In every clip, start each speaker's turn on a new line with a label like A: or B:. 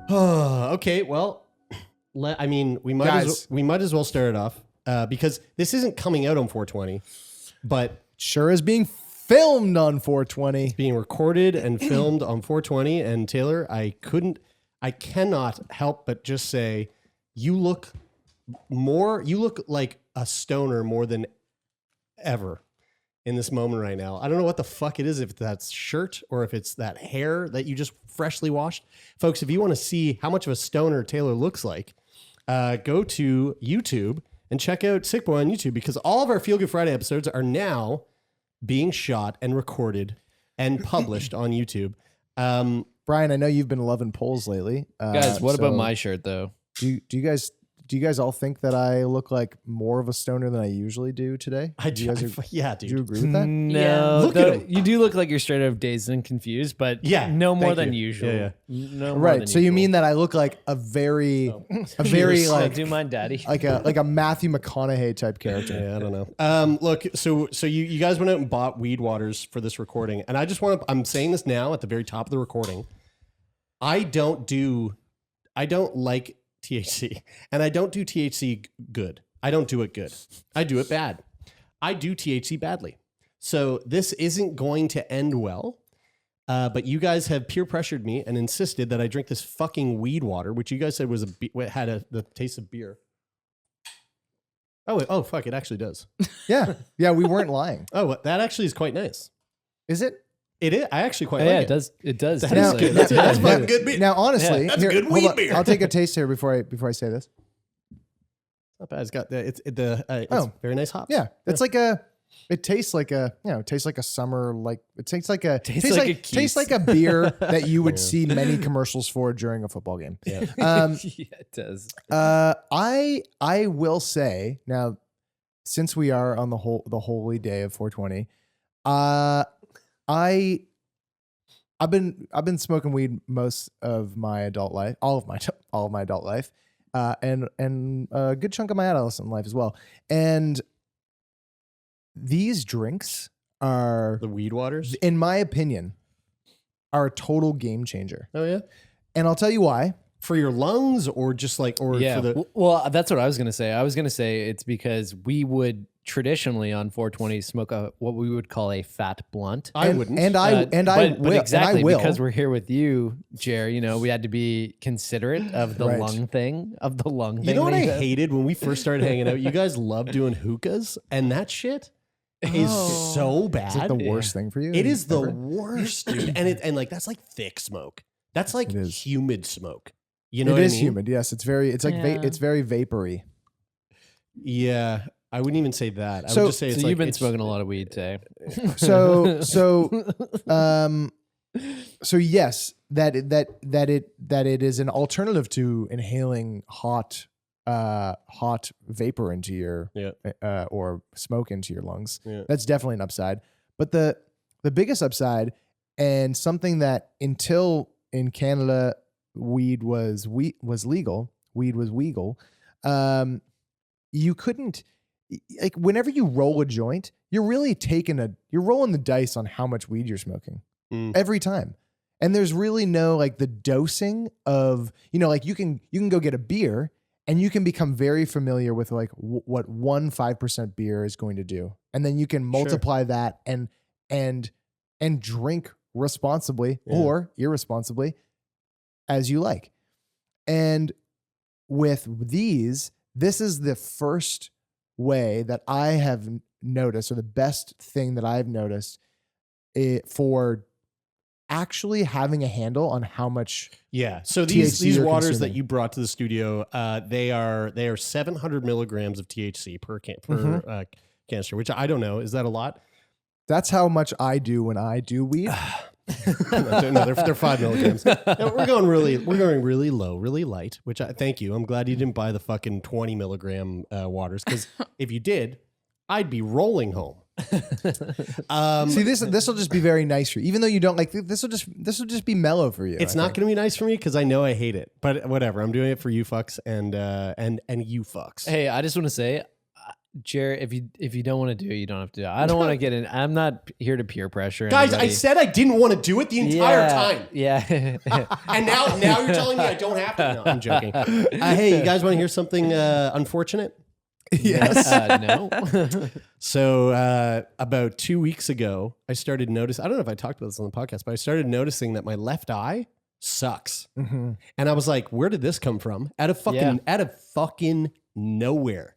A: Okay, well, we might as well start it off because this isn't coming out on 420, but
B: Sure is being filmed on 420.
A: it's being recorded and filmed on 420. And Taylor, I cannot help but just say, you look like a stoner more than ever in this moment right now. I don't know what the fuck it is, if that's shirt or if it's that hair that you just freshly washed. Folks, if you want to see how much of a stoner Taylor looks like, go to YouTube and check out Sick Boy on YouTube, because all of our Feel Good Friday episodes are now being shot and recorded and published on YouTube.
B: Brian, I know you've been loving polls lately.
C: Guys, what about my shirt though?
B: Do you guys all think that I look like more of a stoner than I usually do today?
A: Yeah, dude.
B: Do you agree with that?
C: No,
A: Look at him.
C: you do look like you're straight up dazed and confused, but no more than usual.
A: Yeah.
C: No more
B: Right.
C: than
B: So you
C: usual.
B: mean that I look like a very
C: Oh, do mine, daddy?
B: like a Matthew McConaughey type character?
A: Yeah, I don't know. Look, so you guys went out and bought weed waters for this recording, and I just want to. I'm saying this now at the very top of the recording. I don't like THC, and I don't do THC good. I don't do it good. I do it bad. I do THC badly. So this isn't going to end well. But you guys have peer pressured me and insisted that I drink this fucking weed water, which you guys said was had the taste of beer. Oh, fuck! It actually does.
B: Yeah, we weren't lying.
A: Oh, that actually is quite nice.
B: Is it?
A: It is. I actually quite
C: Yeah,
A: like
C: it does. It does.
A: That
C: taste
A: is
C: like
A: good.
C: it.
A: That's fucking good beer.
B: Now, honestly,
A: That's
B: here,
A: good
B: hold
A: weed
B: on.
A: beer.
B: I'll take a taste here before I say this.
A: Not bad. It's got it's very nice hops.
B: Yeah, it's like it tastes like a summer, like it tastes like a
C: Tastes like a
B: tastes like a beer that you would see many commercials for during a football game.
A: Yeah.
C: Yeah, it does.
B: I will say now, since we are on the holy day of 420, I've been smoking weed most of my adult life, all of my adult life, and a good chunk of my adolescent life as well. And these drinks are,
A: The weed waters.
B: in my opinion, are a total game changer.
A: Oh yeah.
B: And I'll tell you why.
A: For your lungs, or just like, or
C: Yeah.
A: for the.
C: Well, that's what I was going to say. I was going to say it's because we would traditionally on 420 smoke what we would call a fat blunt.
A: I wouldn't.
C: But exactly,
B: will.
C: because we're here with you, Jer. You know, we had to be considerate of the
B: Right.
C: lung thing.
A: You know what I hated when we first started hanging out? You guys love doing hookahs, and that shit is so bad.
B: Is it the worst thing for you?
A: It is the
B: ever?
A: worst, dude. And like that's like thick smoke. That's like
B: It is.
A: humid smoke. You know
B: It
A: what
B: is
A: I mean?
B: humid. Yes, it's very. It's like
C: Yeah.
B: it's very vapory.
A: Yeah, I wouldn't even say that. I
B: So-
A: would just say it's
C: So
A: like
C: you've been
A: it's-
C: smoking a lot of weed today.
B: So yes, that it is an alternative to inhaling hot vapor into your or smoke into your lungs.
A: Yeah.
B: That's definitely an upside. But the biggest upside, and something that until in Canada weed was legal, weed was legal. You couldn't, like, whenever you roll a joint, you're really you're rolling the dice on how much weed you're smoking every time. And there's really no, like, the dosing of, like you can go get a beer and you can become very familiar with like what 5% beer is going to do. And then you can multiply that and drink responsibly or irresponsibly as you like. And with these, this is the first way that I have noticed, or the best thing that I've noticed for actually having a handle on how much.
A: Yeah. So
B: THC
A: these
B: you're
A: waters
B: consuming.
A: that you brought to the studio, they are 700 milligrams of THC per canister, which I don't know. Is that a lot?
B: That's how much I do when I do weed.
A: No, they're 5 milligrams. No, we're going really low, really light. Which thank you. I'm glad you didn't buy the fucking 20 milligram waters, because if you did, I'd be rolling home.
B: See, this will just be very nice for you, even though you don't like. This will just be mellow for you.
A: It's not going to be nice for me because I know I hate it. But whatever, I'm doing it for you fucks and you fucks.
C: Hey, I just want to say, Jared, if you don't want to do it, you don't have to do it. I don't want to get in. I'm not here to peer pressure
A: Guys,
C: anybody.
A: I said I didn't want to do it the entire time.
C: Yeah.
A: And now you're telling me I don't have to. No, I'm joking. Hey, you guys want to hear something unfortunate?
B: Yes.
C: No.
A: So about 2 weeks ago, I started noticing, I don't know if I talked about this on the podcast, but I started noticing that my left eye sucks.
B: Mm-hmm.
A: And I was like, where did this come from? Out of fucking nowhere.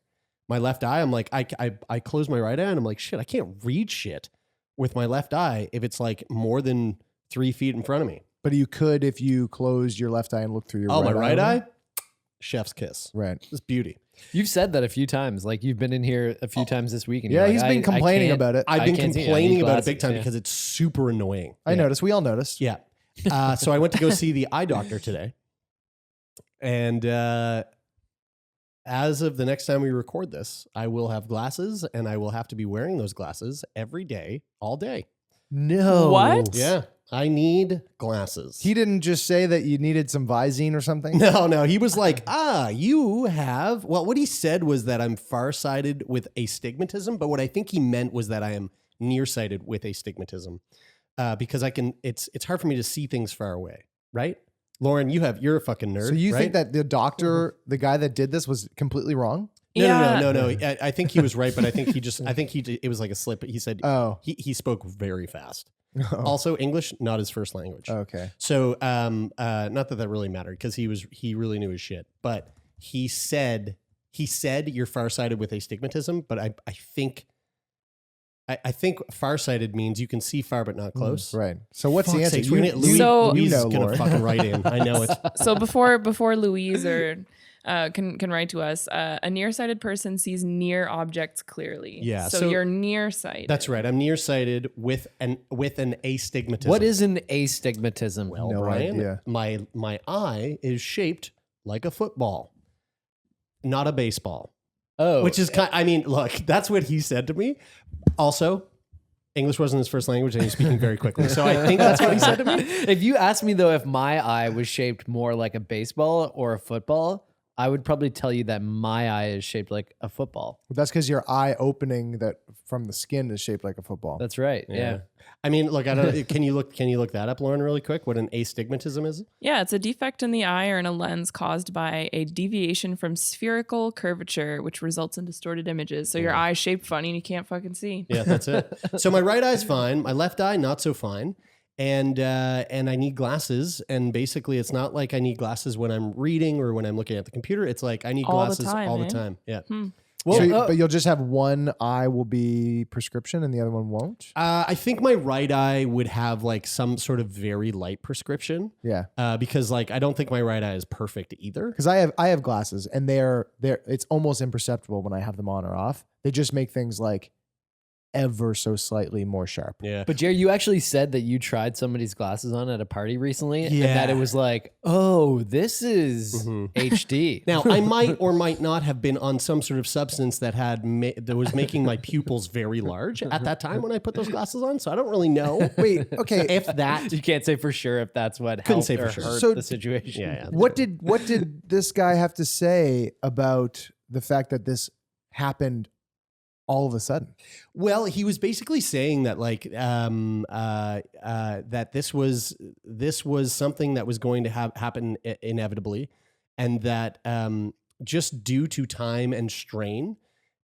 A: My left eye, I'm like, I close my right eye and I'm like, shit, I can't read shit with my left eye if it's like more than 3 feet in front of me.
B: But you could if you closed your left eye and looked through your
A: Oh,
B: right
A: my right
B: eye.
A: eye? Chef's kiss.
B: Right.
A: It's beauty.
C: You've said that a few times. Like you've been in here a few times this week. And
B: Yeah,
C: you're
B: he's
C: like,
B: been complaining about it.
A: I've been
C: can't see. I
A: complaining
C: need
A: about it
C: glasses.
A: big time
C: Yeah.
A: because it's super annoying.
B: I noticed. We all noticed.
A: Yeah. So I went to go see the eye doctor today. And as of the next time we record this, I will have glasses and I will have to be wearing those glasses every day, all day.
B: No.
D: What?
A: Yeah. I need glasses.
B: He didn't just say that you needed some Visine or something?
A: No. He was like, you have, well, what he said was that I'm farsighted with astigmatism. But what I think he meant was that I am nearsighted with astigmatism. Because it's hard for me to see things far away. Right? Lauren, you're a fucking nerd.
B: So you
A: right?
B: think that the doctor, the guy that did this, was completely wrong?
A: No. I think he was right, but I think it was like a slip. He said he spoke very fast. Also, English, not his first language.
B: Okay.
A: So, not that really mattered because he really knew his shit. But he said you're farsighted with astigmatism, but I think farsighted means you can see far but not close.
B: Right. So what's the
A: Fuck's
B: answer?
A: sakes, we're gonna get Louise,
D: So-
A: Louise
B: you
A: is
B: know,
A: gonna
B: Lauren.
A: fucking write in. I know it.
D: So before Louise or can write to us, a nearsighted person sees near objects clearly.
A: Yeah,
D: So,
A: so-
D: you're nearsighted.
A: That's right. I'm nearsighted with an astigmatism.
C: What is an astigmatism?
A: Well,
B: No
A: Brian,
B: idea.
A: my eye is shaped like a football, not a baseball.
C: Oh,
A: Which is I mean, look, that's what he said to me. Also, English wasn't his first language, and he's speaking very quickly. So I think that's what he said to me.
C: If you asked me though, if my eye was shaped more like a baseball or a football, I would probably tell you that my eye is shaped like a football.
B: That's because your eye opening that from the skin is shaped like a football.
C: That's right. Yeah.
A: I mean, look, I don't. Can you look that up, Lauren, really quick? What an astigmatism is?
D: Yeah, it's a defect in the eye or in a lens caused by a deviation from spherical curvature, which results in distorted images. So your eye's shaped funny and you can't fucking see.
A: Yeah, that's it. So my right eye's fine. My left eye not so fine. And I need glasses. And basically, it's not like I need glasses when I'm reading or when I'm looking at the computer. It's like I need
D: All the
A: glasses
D: time,
A: all the
D: eh?
A: time. Yeah.
B: Well, but you'll just have one eye will be prescription and the other one won't?
A: I think my right eye would have like some sort of very light prescription.
B: Yeah.
A: Because like I don't think my right eye is perfect either.
B: Because I have glasses and they're it's almost imperceptible when I have them on or off. They just make things like ever so slightly more sharp.
A: Yeah.
C: But Jerry, you actually said that you tried somebody's glasses on at a party recently, and that
A: Yeah.
C: it was like, oh, this is HD.
A: Now, I might or might not have been on some sort of substance that that was making my pupils very large at that time when I put those glasses on. So I don't really know.
B: Wait, okay.
A: If that,
C: You can't say for sure if that's what
A: Couldn't
C: helped
A: say for
C: or
A: sure.
C: hurt
B: So-
C: the situation.
A: yeah.
B: What did this guy have to say about the fact that this happened all of a sudden?
A: Well, he was basically saying that like that this was something that was going to happen inevitably, and that just due to time and strain,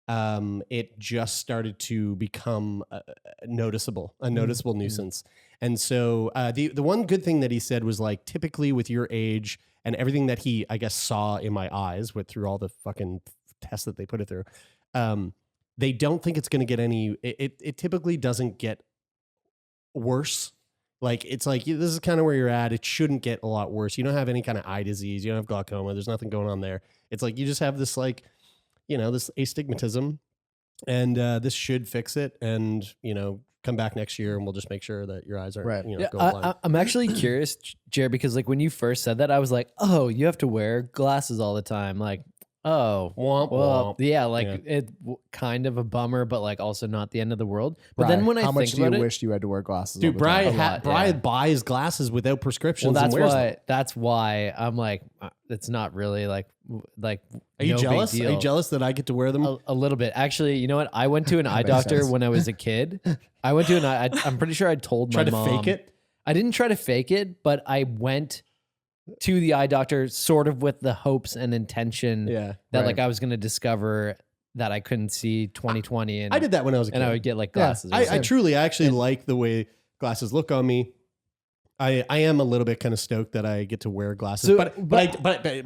A: it just started to become a noticeable nuisance. And so the one good thing that he said was like typically with your age and everything that he I guess saw in my eyes through all the fucking tests that they put it through. They don't think it's going to get any. It typically doesn't get worse. Like it's like this is kind of where you're at. It shouldn't get a lot worse. You don't have any kind of eye disease. You don't have glaucoma. There's nothing going on there. It's like you just have this like, this astigmatism, and this should fix it. And come back next year, and we'll just make sure that your eyes aren't
B: Right.
A: going
C: Yeah,
A: blind.
C: I'm actually curious, Jared, because like when you first said that, I was like, oh, you have to wear glasses all the time. Like, Oh,
A: Womp,
C: well,
A: womp.
C: yeah, like
A: Yeah.
C: it kind of a bummer, but like also not the end of the world. But then
B: Bri,
C: when I
B: how much
C: think
B: do you
C: about it,
B: wish you had to wear glasses?
A: Dude,
B: all the time?
A: Brian,
C: A lot,
A: Brian
C: yeah.
A: buys glasses without prescriptions
C: well,
A: and wears them.
C: that's why I'm like, it's not really like
A: Are you
C: no
A: jealous?
C: Big
A: Are you
C: deal.
A: jealous that I get to wear them?
C: A little bit, actually. You know what? I went to an eye
B: makes
C: doctor
B: sense.
C: when I was a kid. I went to an eye. I'm pretty sure I told
A: Try
C: my
A: to
C: mom.
A: fake it?
C: I didn't try to fake it, but I went to the eye doctor sort of with the hopes and intention
A: Yeah.
C: that
B: right.
C: like I was going to discover that I couldn't see 20/20, and
A: I did that when I was a kid.
C: and I would get like
B: Yeah.
C: glasses. or
A: I
C: something.
A: truly, I actually like the way glasses look on me. I am a little bit kind of stoked that I get to wear glasses,
C: So-
A: but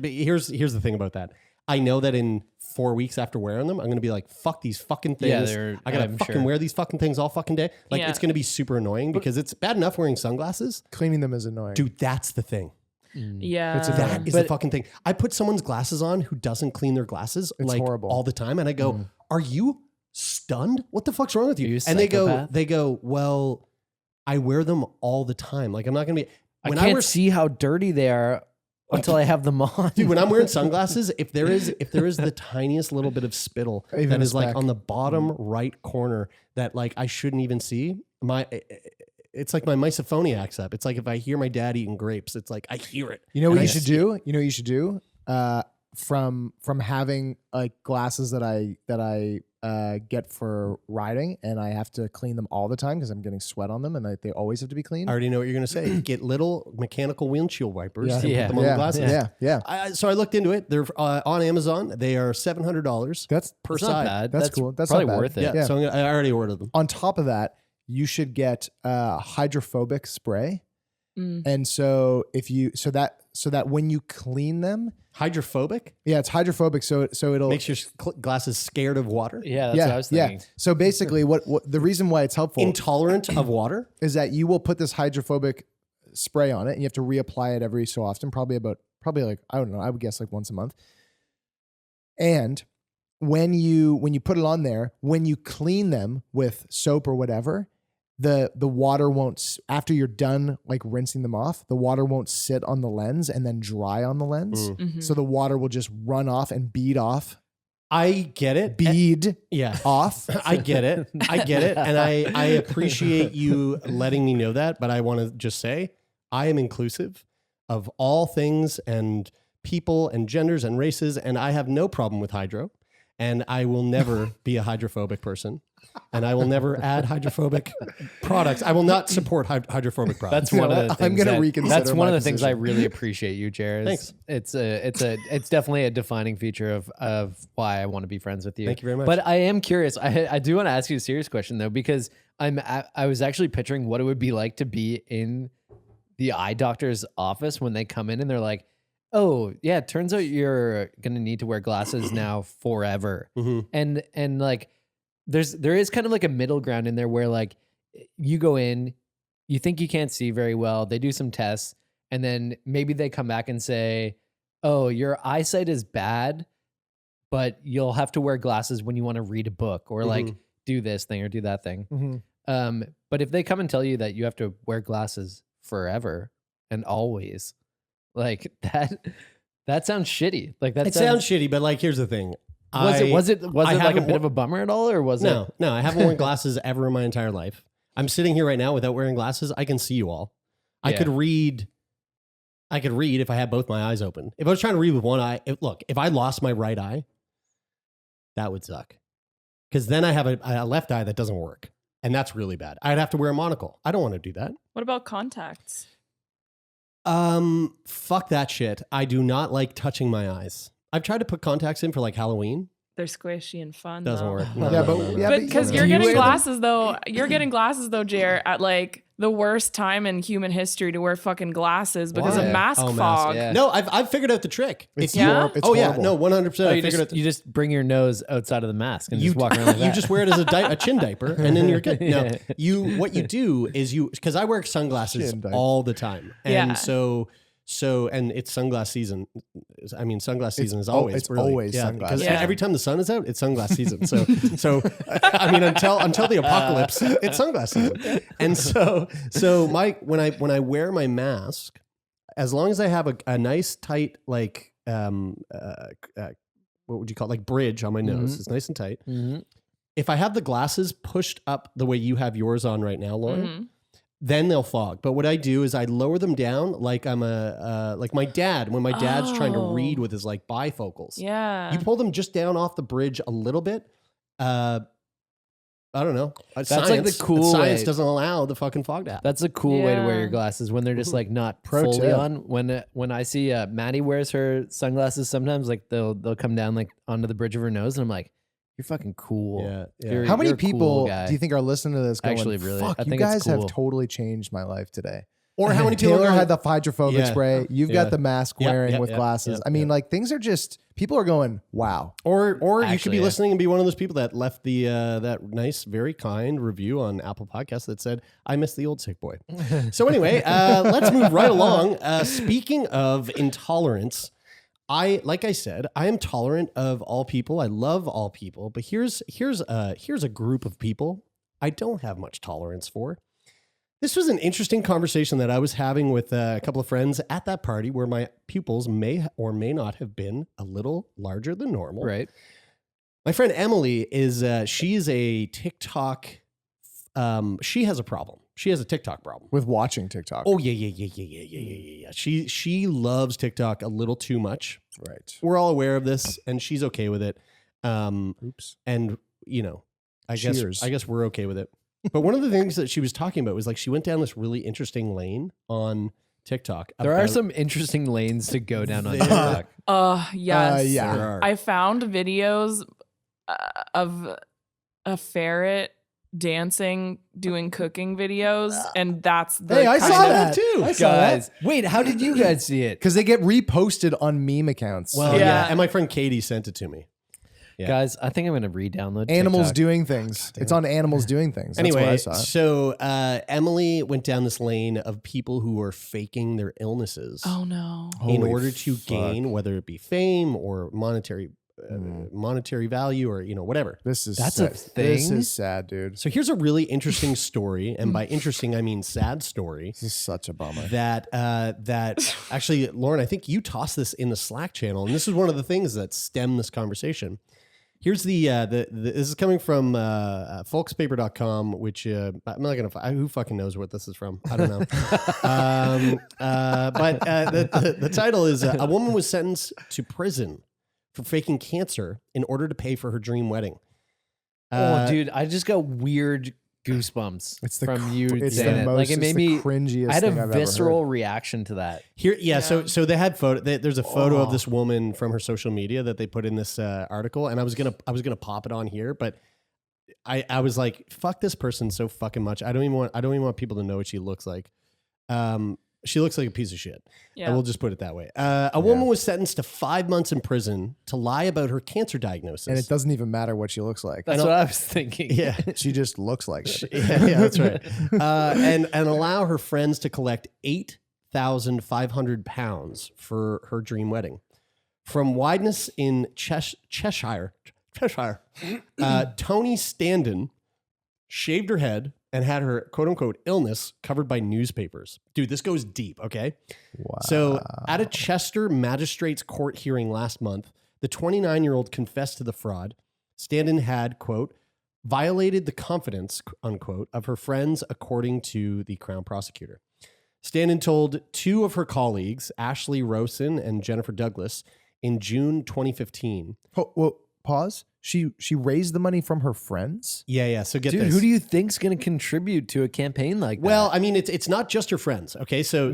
A: here's the thing about that. I know that in 4 weeks after wearing them, I'm gonna be like, fuck these fucking
C: Yeah,
A: things. I gotta
C: I'm
A: fucking
C: sure.
A: wear these fucking things all fucking day. Like
D: Yeah.
A: it's gonna be super annoying because it's bad enough wearing sunglasses.
B: Cleaning them is annoying.
A: Dude, that's the thing.
D: Yeah.
B: It's a
A: That is the
C: But-
A: fucking thing. I put someone's glasses on who doesn't clean their glasses
B: It's
A: like
B: horrible.
A: all the time, and I go, "Are you stunned? What the fuck's wrong with you?"
C: Are you a
A: And
C: psychopath?
A: they go, "Well, I wear them all the time. Like I'm not gonna be
C: I
A: when
C: can't
A: wear
C: see how dirty they are until I have them on.
A: Dude, when I'm wearing sunglasses, if there is the tiniest little bit of spittle
B: Even
A: that
B: a
A: is like
B: speck.
A: on the bottom right corner that like I shouldn't even see, it's like my misophoniac's up. It's like if I hear my dad eating grapes, it's like I hear it.
B: You know
A: And
B: what
A: I
B: you should
A: see it.
B: do? You know what you should do? From having like glasses that I get for riding, and I have to clean them all the time because I'm getting sweat on them, and they always have to be cleaned.
A: I already know what you're gonna say. Get little mechanical windshield wipers
B: Yeah.
A: and
C: Yeah.
A: put them on the glasses.
B: yeah.
A: So I looked into it. They're on Amazon. They are $700
B: That's
A: per
C: That's not
A: side.
C: bad.
B: That's cool. That's
C: probably
B: not bad.
C: worth it.
A: Yeah,
B: Yeah.
A: so I already ordered them.
B: on top of that. You should get hydrophobic spray, and so that when you clean them,
A: Hydrophobic
B: yeah, it's hydrophobic. So it'll
A: makes your glasses scared of water.
C: Yeah, that's what I was thinking.
B: So basically, what the reason why it's helpful
A: Intolerant of water.
B: is that you will put this hydrophobic spray on it, and you have to reapply it every so often, probably like, I don't know, I would guess like once a month. And when you put it on there, when you clean them with soap or whatever, the water won't, after you're done like rinsing them off, the water won't sit on the lens and then dry on the lens.
D: Mhm.
B: So the water will just run off and bead off.
A: I get it. Yeah.
B: Off.
A: I get it. And I appreciate you letting me know that. But I want to just say I am inclusive of all things and people and genders and races. And I have no problem with hydro. And I will never be a hydrophobic person. And I will never add hydrophobic products. I will not support hydrophobic products.
C: That's one of the
B: I'm
C: things
B: gonna
C: that-
B: reconsider
C: That's one
B: my
C: of the things I
B: position.
C: really appreciate you, Jared.
A: Thanks.
C: It's definitely a defining feature of why I want to be friends with you.
A: Thank you very much.
C: But I am curious. I do want to ask you a serious question though, because I was actually picturing what it would be like to be in the eye doctor's office when they come in and they're like, "Oh yeah, it turns out you're gonna need to wear glasses now forever."
A: Mhm.
C: And like there is kind of like a middle ground in there where like you go in, you think you can't see very well, they do some tests, and then maybe they come back and say, "Oh, your eyesight is bad, but you'll have to wear glasses when you want to read a book or like do this thing or do that thing."
B: Mhm.
C: But if they come and tell you that you have to wear glasses forever and always, like that sounds shitty. Like that
A: It sounds shitty, but like, here's the thing.
C: was it
A: I
C: like a
A: haven't
C: bit of a bummer at all, or was it?
A: No, I haven't worn glasses ever in my entire life. I'm sitting here right now without wearing glasses. I can see you all. I
C: Yeah.
A: could read if I had both my eyes open. If I was trying to read with one eye, if I lost my right eye, that would suck. Because then I have a left eye that doesn't work. And that's really bad. I'd have to wear a monocle. I don't want to do that.
D: What about contacts?
A: Fuck that shit. I do not like touching my eyes. I've tried to put contacts in for like Halloween.
D: They're squishy and fun.
A: Doesn't
D: though.
A: work.
B: Yeah, but- yeah,
D: But because
B: Do
D: you're
B: you
D: getting
B: wear them?
D: glasses though, Jer, at like the worst time in human history to wear fucking glasses because
A: Why?
D: of mask
A: Oh, mask,
D: fog.
C: yeah.
A: No, I've figured out the trick.
B: It's
A: If you-
D: Yeah?
B: it's
A: oh yeah,
B: horrible.
A: no, 100%.
C: Oh,
A: I
C: you
A: figured out.
C: you just bring your nose outside of the mask and
A: You
C: just walk around like that.
A: you just wear it as a chin diaper, and then you're good. No, what you do is because I wear sunglasses
B: Chin diaper.
A: all the time, and
D: Yeah.
A: so and it's sunglass season. I mean, sunglass season is
B: al-
A: always
B: it's
A: really,
B: always
A: yeah,
B: sunglass
A: because
D: season.
A: every time the sun is out, it's sunglass season. So I mean, until the apocalypse, it's sunglass season. And so when I wear my mask, as long as I have a nice tight like what what would you call it? Like bridge on my nose. It's nice and tight.
C: Mhm.
A: If I have the glasses pushed up the way you have yours on right now, Lauren, then they'll fog. But what I do is I lower them down like I'm like my dad, when my dad's trying to read with his like bifocals.
D: Yeah.
A: You pull them just down off the bridge a little bit. I don't know.
C: That's like the cool
A: science
C: way.
A: doesn't allow the fucking fog to happen.
C: That's a cool way to wear
D: Yeah.
C: your glasses when they're just like not
B: Pro
C: fully
B: tip.
C: on. When I see Maddie wears her sunglasses, sometimes like they'll come down like onto the bridge of her nose, and I'm like, "You're fucking cool."
A: Yeah, yeah.
C: You're-
B: How many
C: you're a cool
B: people
C: guy.
B: do you think are listening to this going,
C: Actually, really,
B: fuck,
C: I
B: you
C: think it's
B: guys have
C: cool.
B: totally changed my life today?
A: Or how many people
B: Taylor
A: are
B: had the hydrophobic
A: Yeah.
B: spray. You've
A: Yeah.
B: got the mask
A: Yep,
B: wearing
A: yep,
B: with
A: yep,
B: glasses.
A: yep,
B: I mean,
A: yep.
B: like things are just, people are going, wow.
A: Or you could
C: Actually,
A: be
C: yeah.
A: listening and be one of those people that left the that nice, very kind review on Apple Podcasts that said, "I miss the old sick boy." So anyway, let's move right along. Speaking of intolerance, like I said, I am tolerant of all people. I love all people, but here's a group of people I don't have much tolerance for. This was an interesting conversation that I was having with a couple of friends at that party where my pupils may or may not have been a little larger than normal.
C: Right.
A: My friend Emily is she's a TikTok. She has a problem. She has a TikTok problem.
B: With watching TikTok.
A: Oh yeah. She loves TikTok a little too much.
B: Right.
A: We're all aware of this, and she's okay with it.
B: Oops.
A: And you know,
B: Cheers.
A: I guess we're okay with it. But one of the things that she was talking about was like she went down this really interesting lane on TikTok.
C: There are
A: about-
C: some interesting lanes to go down on
A: There-
C: TikTok.
D: Yes.
B: Yeah.
A: There are.
D: I found videos of a ferret dancing, doing cooking videos, and that's the
B: Hey, I
D: kind
B: saw
D: of-
B: that
A: too.
B: I saw that.
C: Guys, wait, how did you guys see it?
B: Because they get reposted on meme accounts.
A: Well, yeah.
D: Yeah.
A: And my friend Katie sent it to me. Yeah.
C: Guys, I think I'm going to re-download
B: Animals
C: TikTok.
B: doing things. It's on Animals Doing Things. That's
A: Anyway,
B: where I saw it.
A: so Emily went down this lane of people who are faking their illnesses
D: Oh no.
A: in
B: Holy
A: order to
B: fuck.
A: gain, whether it be fame or monetary value or whatever.
B: This is
C: That's a
B: sad. This
C: thing?
B: is sad, dude.
A: So here's a really interesting story, and by interesting I mean sad story.
B: This is such a bummer.
A: That actually, Lauren, I think you tossed this in the Slack channel, and this is one of the things that stemmed this conversation. Here's this is coming from folkspaper.com, which I'm not gonna. Who fucking knows what this is from? I don't know. But the title is "A woman was sentenced to prison for faking cancer in order to pay for her dream wedding."
C: Oh, dude, I just got weird goosebumps
B: It's the
C: from you
B: it's
C: saying
B: the
C: it.
B: most,
C: Like it
B: it's
C: made
B: the
C: me.
B: cringiest
C: I had
B: thing
C: a
B: I've ever
C: visceral
B: heard.
C: reaction to that.
A: Here,
D: Yeah.
A: So they had there's a photo of
B: Oh.
A: this woman from her social media that they put in this article, and I was gonna pop it on here, but I was like, fuck this person so fucking much. I don't even want people to know what she looks like. She looks like a piece of shit. I
D: Yeah.
A: will just put it that way. A woman was sentenced to 5 months in prison to lie about her cancer diagnosis.
B: And it doesn't even matter what she looks like.
C: That's what I was thinking.
A: Yeah.
B: She just looks like it.
A: yeah, that's right. And allow her friends to collect £8,500 for her dream wedding. From Wideness in Cheshire, Tony Standen shaved her head and had her quote unquote illness covered by newspapers. Dude, this goes deep, okay?
B: Wow.
A: So at a Chester magistrate's court hearing last month, the 29-year-old confessed to the fraud. Standen had, quote, violated the confidence, unquote, of her friends, according to the Crown prosecutor. Standen told two of her colleagues, Ashley Rosen and Jennifer Douglas, in June 2015.
B: Well, pause. She raised the money from her friends?
A: Yeah. So get
C: Dude,
A: this.
C: who do you think's going to contribute to a campaign like that?
A: Well, I mean, it's not just her friends. Okay, so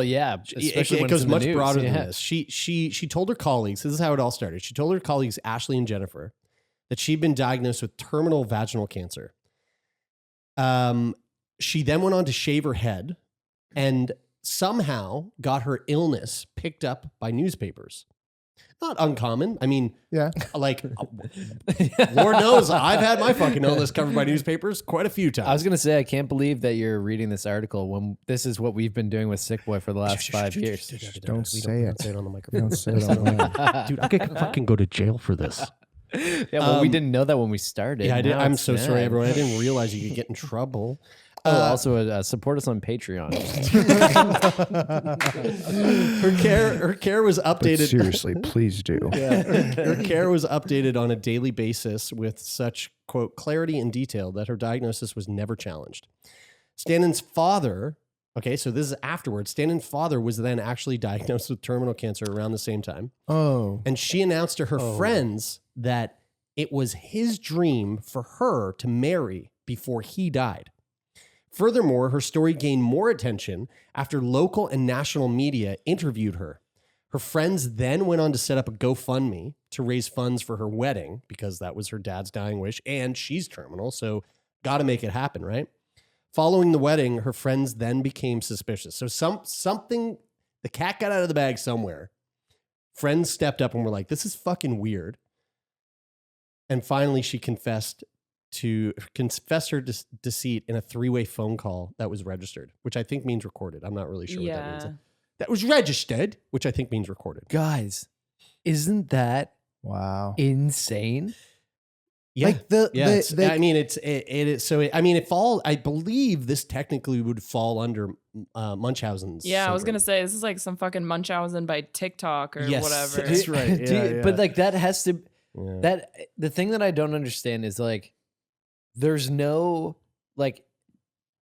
C: yeah, especially
A: it
C: when
A: goes
C: it's in the
A: much
C: news,
A: broader
C: yeah.
A: than this. She told her colleagues. This is how it all started. She told her colleagues Ashley and Jennifer that she'd been diagnosed with terminal vaginal cancer. She then went on to shave her head, and somehow got her illness picked up by newspapers. Not uncommon. I mean,
B: Yeah.
A: like, Lord knows I've had my fucking illness covered by newspapers quite a few times.
C: I was going to say, I can't believe that you're reading this article when this is what we've been doing with Sick Boy for the last 5 years.
B: Don't say it.
A: Say it on the microphone.
B: Don't say it out loud.
A: Dude, I could fucking go to jail for this.
C: Yeah, well, we didn't know that when we started.
A: Yeah,
C: Now
A: I'm
C: it's
A: so sorry,
C: bad.
A: everyone. I didn't realize you could get in trouble.
C: Also support us on Patreon.
A: Her care was updated.
B: Seriously, please do.
A: Her care was updated on a daily basis with such, quote, clarity and detail that her diagnosis was never challenged. Stanton's father, okay, so this is afterwards. Stanton's father was then actually diagnosed with terminal cancer around the same time.
B: Oh.
A: And she announced to her friends that it was his dream for her to marry before he died. Furthermore, her story gained more attention after local and national media interviewed her. Her friends then went on to set up a GoFundMe to raise funds for her wedding because that was her dad's dying wish and she's terminal, so got to make it happen, right? Following the wedding, her friends then became suspicious. So something, the cat got out of the bag somewhere. Friends stepped up and were like, this is fucking weird. And finally, she confessed her deceit in a 3-way phone call that was registered, which I think means recorded. I'm not really sure what that means. That was registered, which I think means recorded.
C: Guys, isn't that
B: Wow.
C: insane?
A: Yeah.
B: Like
A: I believe this technically would fall under Munchausen's.
D: Yeah, I was
A: syndrome.
D: gonna say this is like some fucking Munchausen by TikTok or
A: Yes,
D: whatever.
A: that's right.
C: But like that has to
A: Yeah.
C: that the thing that I don't understand is like there's no like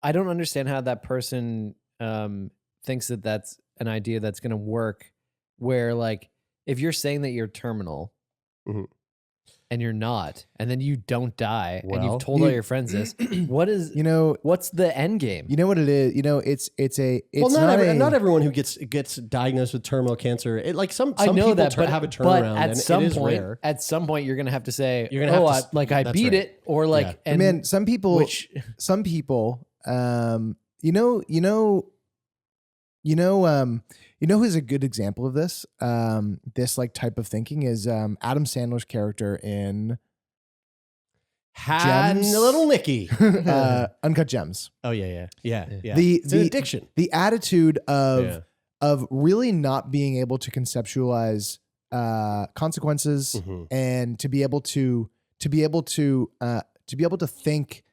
C: I don't understand how that person thinks that that's an idea that's going to work where like if you're saying that you're terminal
A: Mhm.
C: and you're not and then you don't die and
A: Well,
C: you've told all your friends this what is what's the end game?
B: You know what it is? It's
A: not everyone who gets diagnosed with terminal cancer. It like some
C: I know
A: people
C: that, but
A: have a turnaround.
C: at
A: and
C: some
A: it is
C: point,
A: rare.
C: at some point, you're gonna have to say,
A: You're gonna have to
C: I
A: that's
C: beat
A: right.
C: it," or like,
A: Yeah.
C: and
B: man, some people, who's a good example of this? This like type of thinking is Adam Sandler's character in Gems?
A: Little Nicky.
B: Uncut Gems.
A: Oh yeah.
B: It's
A: an addiction.
B: The attitude of
A: Yeah.
B: of really not being able to conceptualize consequences
A: Mhm.
B: and to be able to think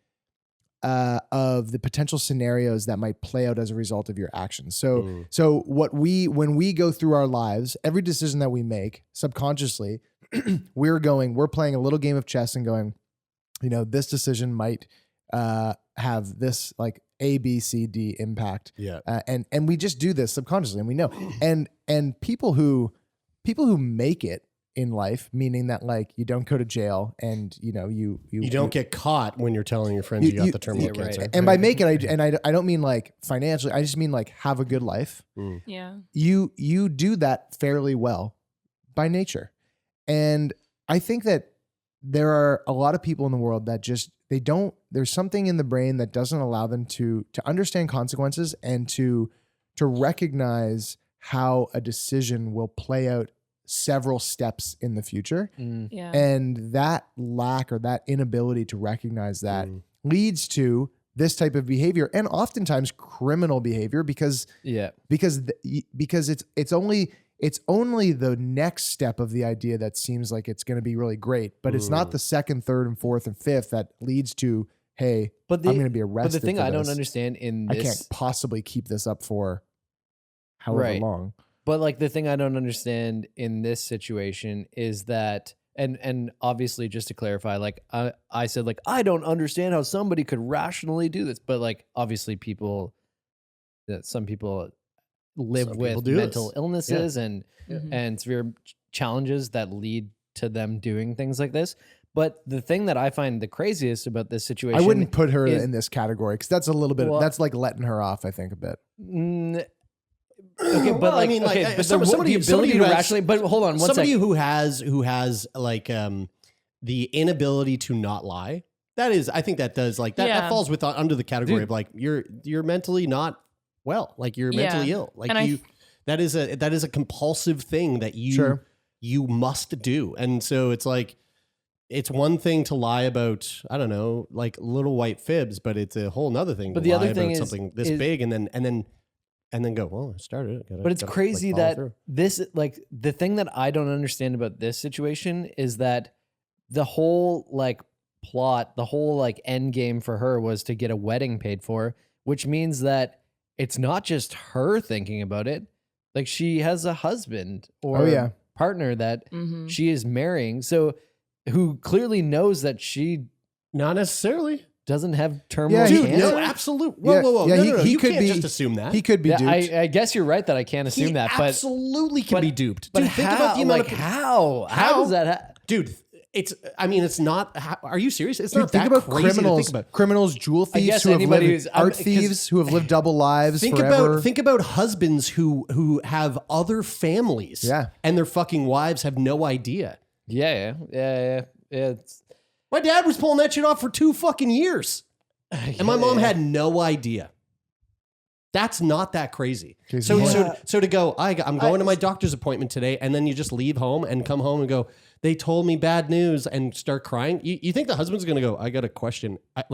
B: of the potential scenarios that might play out as a result of your actions. So when we go through our lives, every decision that we make subconsciously, we're playing a little game of chess and going, this decision might have this like A, B, C, D impact.
A: Yeah.
B: And we just do this subconsciously and we know. And people who make it in life, meaning that like you don't go to jail and you
A: don't get caught when you're telling your friends you got the terminal
C: Yeah, right.
A: cancer.
B: and by make it, I don't mean like financially, I just mean like have a good life.
D: Yeah.
B: You do that fairly well by nature. And I think that there are a lot of people in the world that just, there's something in the brain that doesn't allow them to understand consequences and to recognize how a decision will play out several steps in the future.
D: Yeah.
B: And that lack or that inability to recognize that leads to this type of behavior and oftentimes criminal behavior because it's only the next step of the idea that seems like it's going to be really great, but it's not the second, third, and fourth, and fifth that leads to, hey, I'm going to be arrested.
C: But the thing
B: for
C: I don't
B: this.
C: understand in this,
B: I can't possibly keep this up for however long.
C: But like the thing I don't understand in this situation is that, and obviously just to clarify, like I said, like I don't understand how somebody could rationally do this, but like obviously some people live with mental illnesses and severe challenges that lead to them doing things like this. But the thing that I find the craziest about this situation,
B: I wouldn't put her in this category because that's a little bit. That's like letting her off, I think, a bit.
C: Okay, but like, but somebody to rationally. But hold on,
A: somebody who has like the inability to not lie. That is, I think that does like that. That falls under the category of like you're mentally not well, like you're mentally ill, like and that is a compulsive thing that you must do, and so it's like. It's one thing to lie about, I don't know, like little white fibs, but it's a whole nother thing.
C: But
A: to
C: the
A: lie
C: other thing
A: about
C: is
A: something this big, and then go, well, I started it.
C: But it's crazy that this, like, the thing that I don't understand about this situation is that the whole like plot, the whole like end game for her was to get a wedding paid for, which means that it's not just her thinking about it. Like she has a husband or partner that she is marrying. So who clearly knows that she
A: Not necessarily.
C: doesn't have terminal
B: Dude,
C: cancer.
A: No, absolute. Whoa, whoa, whoa.
B: Yeah,
A: No.
B: he
A: You
B: could
A: can't
B: be-
A: just assume that.
B: He could be
C: Yeah,
B: duped.
C: I guess you're right that I can't assume
A: He
C: that, but
A: absolutely can be duped.
C: But
A: Dude, think about the amount of
C: how? How does that
A: Dude, it's not. Are you serious? It's
B: Dude,
A: not
B: think
A: that
B: about
A: crazy
B: criminals,
A: to think about.
B: criminals, jewel
C: I
B: thieves
C: guess
B: who have
C: anybody
B: lived,
C: who's-
B: art
C: 'cause-
B: thieves who have lived double lives
A: Think
B: forever.
A: about husbands who have other families.
B: Yeah.
A: And their fucking wives have no idea.
C: Yeah. It's,
A: My dad was pulling that shit off for 2 fucking years. And my mom had no idea. That's not that crazy.
B: Okay,
A: So
B: yeah.
A: so to go, I'm going to my doctor's appointment today, and then you just leave home and come home and go, they told me bad news, and start crying. You think the husband's gonna go, I got a question. I'm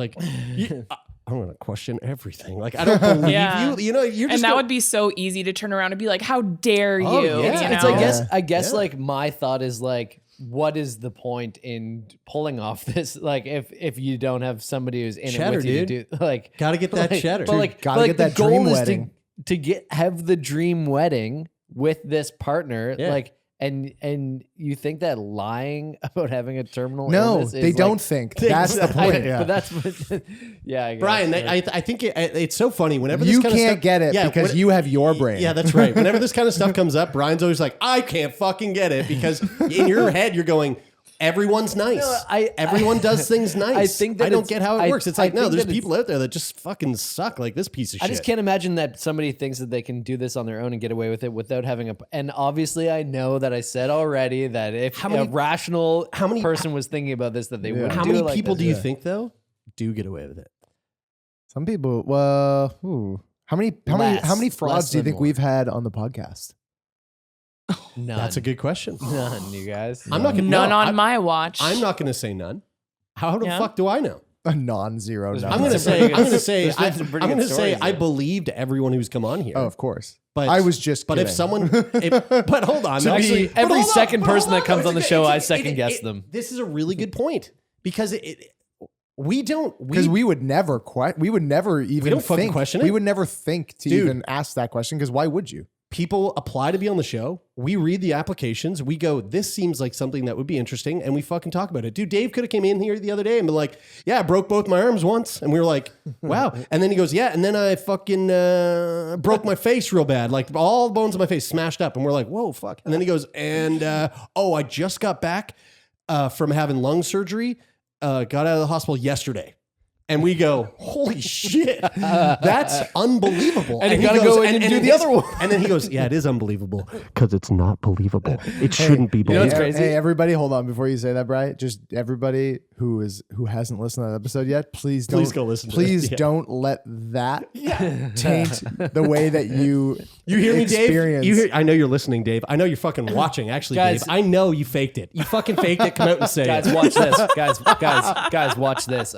A: gonna question everything. Like, I don't believe
D: Yeah.
A: you. You know, you're just
D: And that would be so easy to turn around and be like, how dare you?
A: Oh, yeah.
D: you
C: it's
D: know?
C: I guess
A: Yeah.
C: like my thought is like, what is the point in pulling off this? Like, if you don't have somebody who's in
A: Cheddar,
C: it with you
A: dude.
C: to do, like,
A: Gotta get that
C: like,
A: cheddar.
C: But
A: Dude,
C: like,
B: gotta
C: but, like,
B: get that
C: the goal
B: dream
C: is
B: wedding.
C: to have the dream wedding with this partner,
A: Yeah.
C: like. And you think that lying about having a terminal
B: No,
C: illness is
B: they don't
C: like,
B: think. That's the point.
C: But that's yeah, I guess.
A: Brian,
C: Like,
A: I think it's so funny. Whenever this
B: You
A: kind of
B: can't
A: stuff,
B: get it because
A: when-
B: you have your brain.
A: Yeah, that's right. Whenever this kind of stuff comes up, Brian's always like, I can't fucking get it, because in your head you're going, everyone's nice.
C: No,
A: Everyone does things nice.
C: I think that
A: I don't
C: it's-
A: get how it
C: I-
A: works. It's
C: I
A: like, no,
C: think
A: there's
C: that it's-
A: people out there that just fucking suck like this piece of shit.
C: I just can't imagine that somebody thinks that they can do this on their own and get away with it without having a. And obviously, I know that I said already that if
A: How many-
C: a rational
A: how many-
C: person was thinking about this, that they would.
A: How many people do you think though do get away with it?
B: Some people. Well, how many
C: Less
B: frauds do you
C: than
B: think
C: more.
B: we've had on the podcast?
C: None.
A: That's a good question.
C: None, you guys.
A: I'm not gonna
D: None
A: no,
D: on my watch.
A: I'm not going to say none. How the
D: Yeah.
A: fuck do I know?
B: A non-zero
C: There's
B: number.
A: I'm going to
C: There's
A: say.
C: pretty
A: I'm
C: good-
A: going to say.
C: there's been
A: I'm
C: some pretty
A: going
C: good
A: to say.
C: stories
A: I
C: there.
A: believed everyone who's come on here.
B: Oh, of course.
A: But
B: I was just.
A: But if
B: kidding.
A: someone, but hold on. no,
C: Actually,
A: but
C: every
A: hold on,
C: second
A: but
C: person
A: hold
C: that comes
A: It's
C: on the
A: a-
C: show,
A: it's a-
C: I second guess them.
A: This is a really good point, because we don't.
B: Because we would never we would never even
A: don't fucking
B: think,
A: question it?
B: We would never think to
A: Dude.
B: even ask that question, because why would you?
A: People apply to be on the show. We read the applications. We go, this seems like something that would be interesting, and we fucking talk about it. Dude, Dave could have came in here the other day and been like, yeah, I broke both my arms once. And we were like, wow. And then he goes, yeah, and then I fucking broke my face real bad. Like, all the bones of my face smashed up. And we're like, whoa, fuck. And then he goes, and I just got back from having lung surgery. Got out of the hospital yesterday. And we go, holy shit, that's unbelievable.
C: And you
A: he
C: gotta
A: goes,
C: go in and do the other one.
A: And then he goes, yeah, it is unbelievable, because it's not believable. It shouldn't be
C: you know what's
A: believable.
C: crazy?
B: Hey, everybody, hold on before you say that, Brian. Just everybody who hasn't listened to that episode yet, please
A: go listen to it.
B: Please
A: Yeah.
B: don't let that taint the way that you
A: You hear me,
B: experience.
A: Dave? I know you're listening, Dave. I know you're fucking watching, actually,
C: Guys-
A: Dave. I know you faked it. You fucking faked it. Come out and say
C: Guys,
A: it.
C: watch this. Guys, watch this.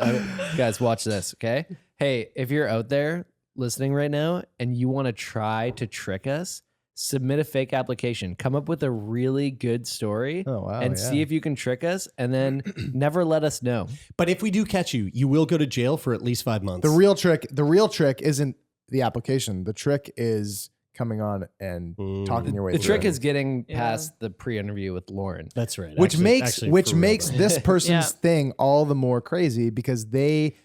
C: Guys, watch this. Okay. Hey, if you're out there listening right now and you want to try to trick us, submit a fake application. Come up with a really good story
B: Oh, wow,
C: and
B: yeah.
C: see if you can trick us, and then never let us know.
A: But if we do catch you, you will go to jail for at least 5 months.
B: The real trick isn't the application. The trick is coming on and talking your way
C: The
B: through
C: trick
B: it.
C: is getting past the pre-interview with Lauren.
A: That's right.
B: which
A: Actually-
B: makes
A: actually,
B: which
A: for real,
B: makes
A: though.
B: this person's
D: Yeah.
B: thing all the more crazy, because they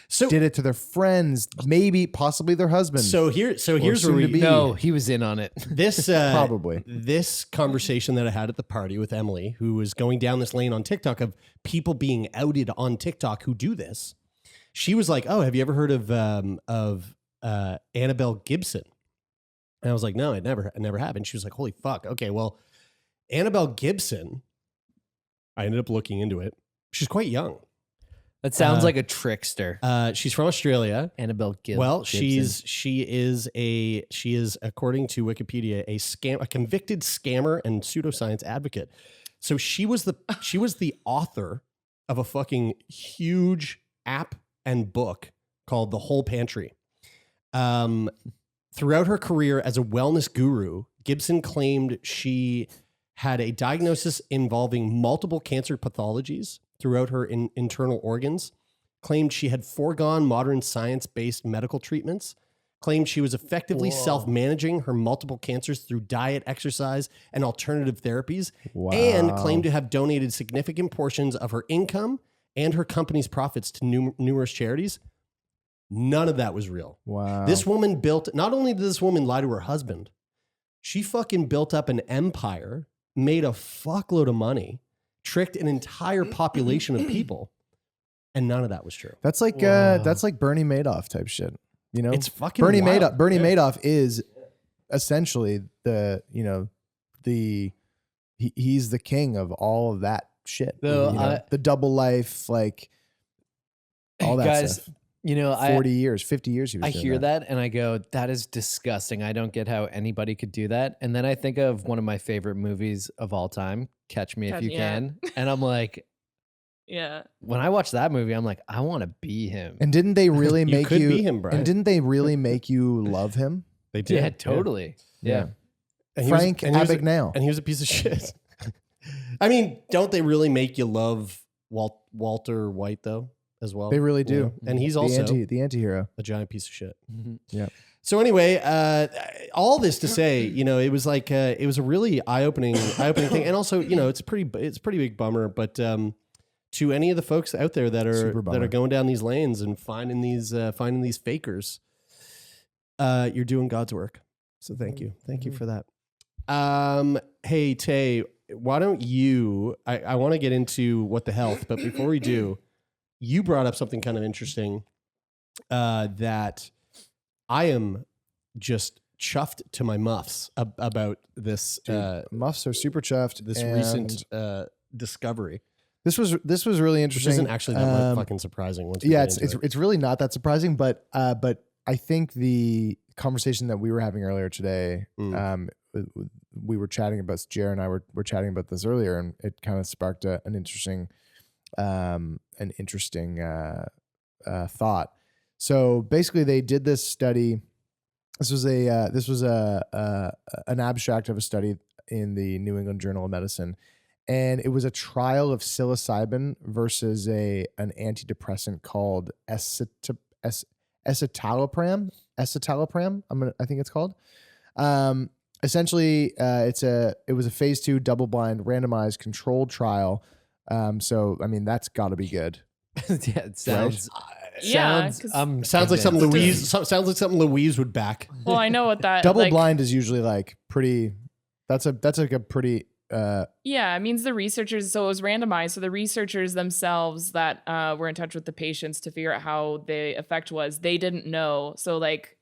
A: so
B: did it to their friends, maybe possibly their husband.
A: here's where
B: soon
A: we
B: to be.
C: No, he was in on it.
A: this
B: Probably.
A: this conversation that I had at the party with Emily, who was going down this lane on TikTok of people being outed on TikTok who do this. She was like, "Oh, have you ever heard of Annabelle Gibson?" And I was like, "No, I never have." And she was like, "Holy fuck! Okay, well, Annabelle Gibson." I ended up looking into it. She's quite young.
C: That sounds like a trickster.
A: She's from Australia.
C: Annabelle Gibson.
A: Well, she is according to Wikipedia a convicted scammer and pseudoscience advocate. So she was the author of a fucking huge app and book called The Whole Pantry. Throughout her career as a wellness guru, Gibson claimed she had a diagnosis involving multiple cancer pathologies throughout her internal organs, claimed she had foregone modern science-based medical treatments, claimed she was effectively self-managing her multiple cancers through diet, exercise, and alternative therapies, and claimed to have donated significant portions of her income and her company's profits to numerous charities. None of that was real.
B: Wow.
A: This woman not only did this woman lie to her husband, she fucking built up an empire, made a fuckload of money, tricked an entire population of people, and none of that was true.
B: That's like Bernie Madoff type shit. You know,
A: It's fucking
B: Bernie
A: wild.
B: Madoff. Bernie Madoff is essentially he's the king of all of that shit.
C: Though,
B: The double life, like all that
C: guys,
B: stuff.
C: 40
B: years, 50 years. He was
C: I
B: doing
C: hear that and I go, that is disgusting. I don't get how anybody could do that. And then I think of one of my favorite movies of all time, Catch Me If You Can. And I'm like,
D: Yeah.
C: when I watch that movie, I'm like, I want to be him.
B: And didn't they really
A: You
B: make
A: could
B: you?
A: be him, Brian.
B: And didn't they really make you love him?
A: They did.
C: Yeah, totally. Yeah.
A: And he was-
B: Frank
A: and he was a-
B: Abagnale.
A: And he was a piece of shit. I mean, don't they really make you love Walter White though, as well?
B: They really
A: You
B: do.
A: know? And he's also
B: the anti-hero.
A: a giant piece of shit.
B: Yeah.
A: So anyway, all this to say, it was like it was a really eye-opening thing, and also, it's a pretty big bummer. But to any of the folks out there that
B: Super
A: are
B: bummer.
A: going down these lanes and finding these fakers, you're doing God's work. So thank you for that. Hey Tay, why don't you? I want to get into what the Hellth, but before we do, you brought up something kind of interesting that I am just chuffed to my muffs about this
B: Muffs are super chuffed.
A: this
B: and
A: recent discovery,
B: This was really
A: which
B: interesting.
A: isn't actually that fucking surprising. Once we
B: Yeah,
A: get into it.
B: it's really not that surprising, but I think the conversation that we were having earlier today, we were chatting about, Jer and I were chatting about this earlier, and it kind of sparked an interesting thought. So basically, they did this study. This was an abstract of a study in the New England Journal of Medicine, and it was a trial of psilocybin versus an antidepressant called escitalopram. I think it's called. Essentially, it was a phase 2 double-blind randomized controlled trial. So I mean, that's got to be good.
C: Yeah, it sounds.
D: Yeah,
A: sounds like something Louise would back.
D: Well, I know what that
B: Double blind is usually like pretty. That's like a pretty.
D: Yeah, it means the researchers. So it was randomized. So the researchers themselves that were in touch with the patients to figure out how the effect was, they didn't know. So like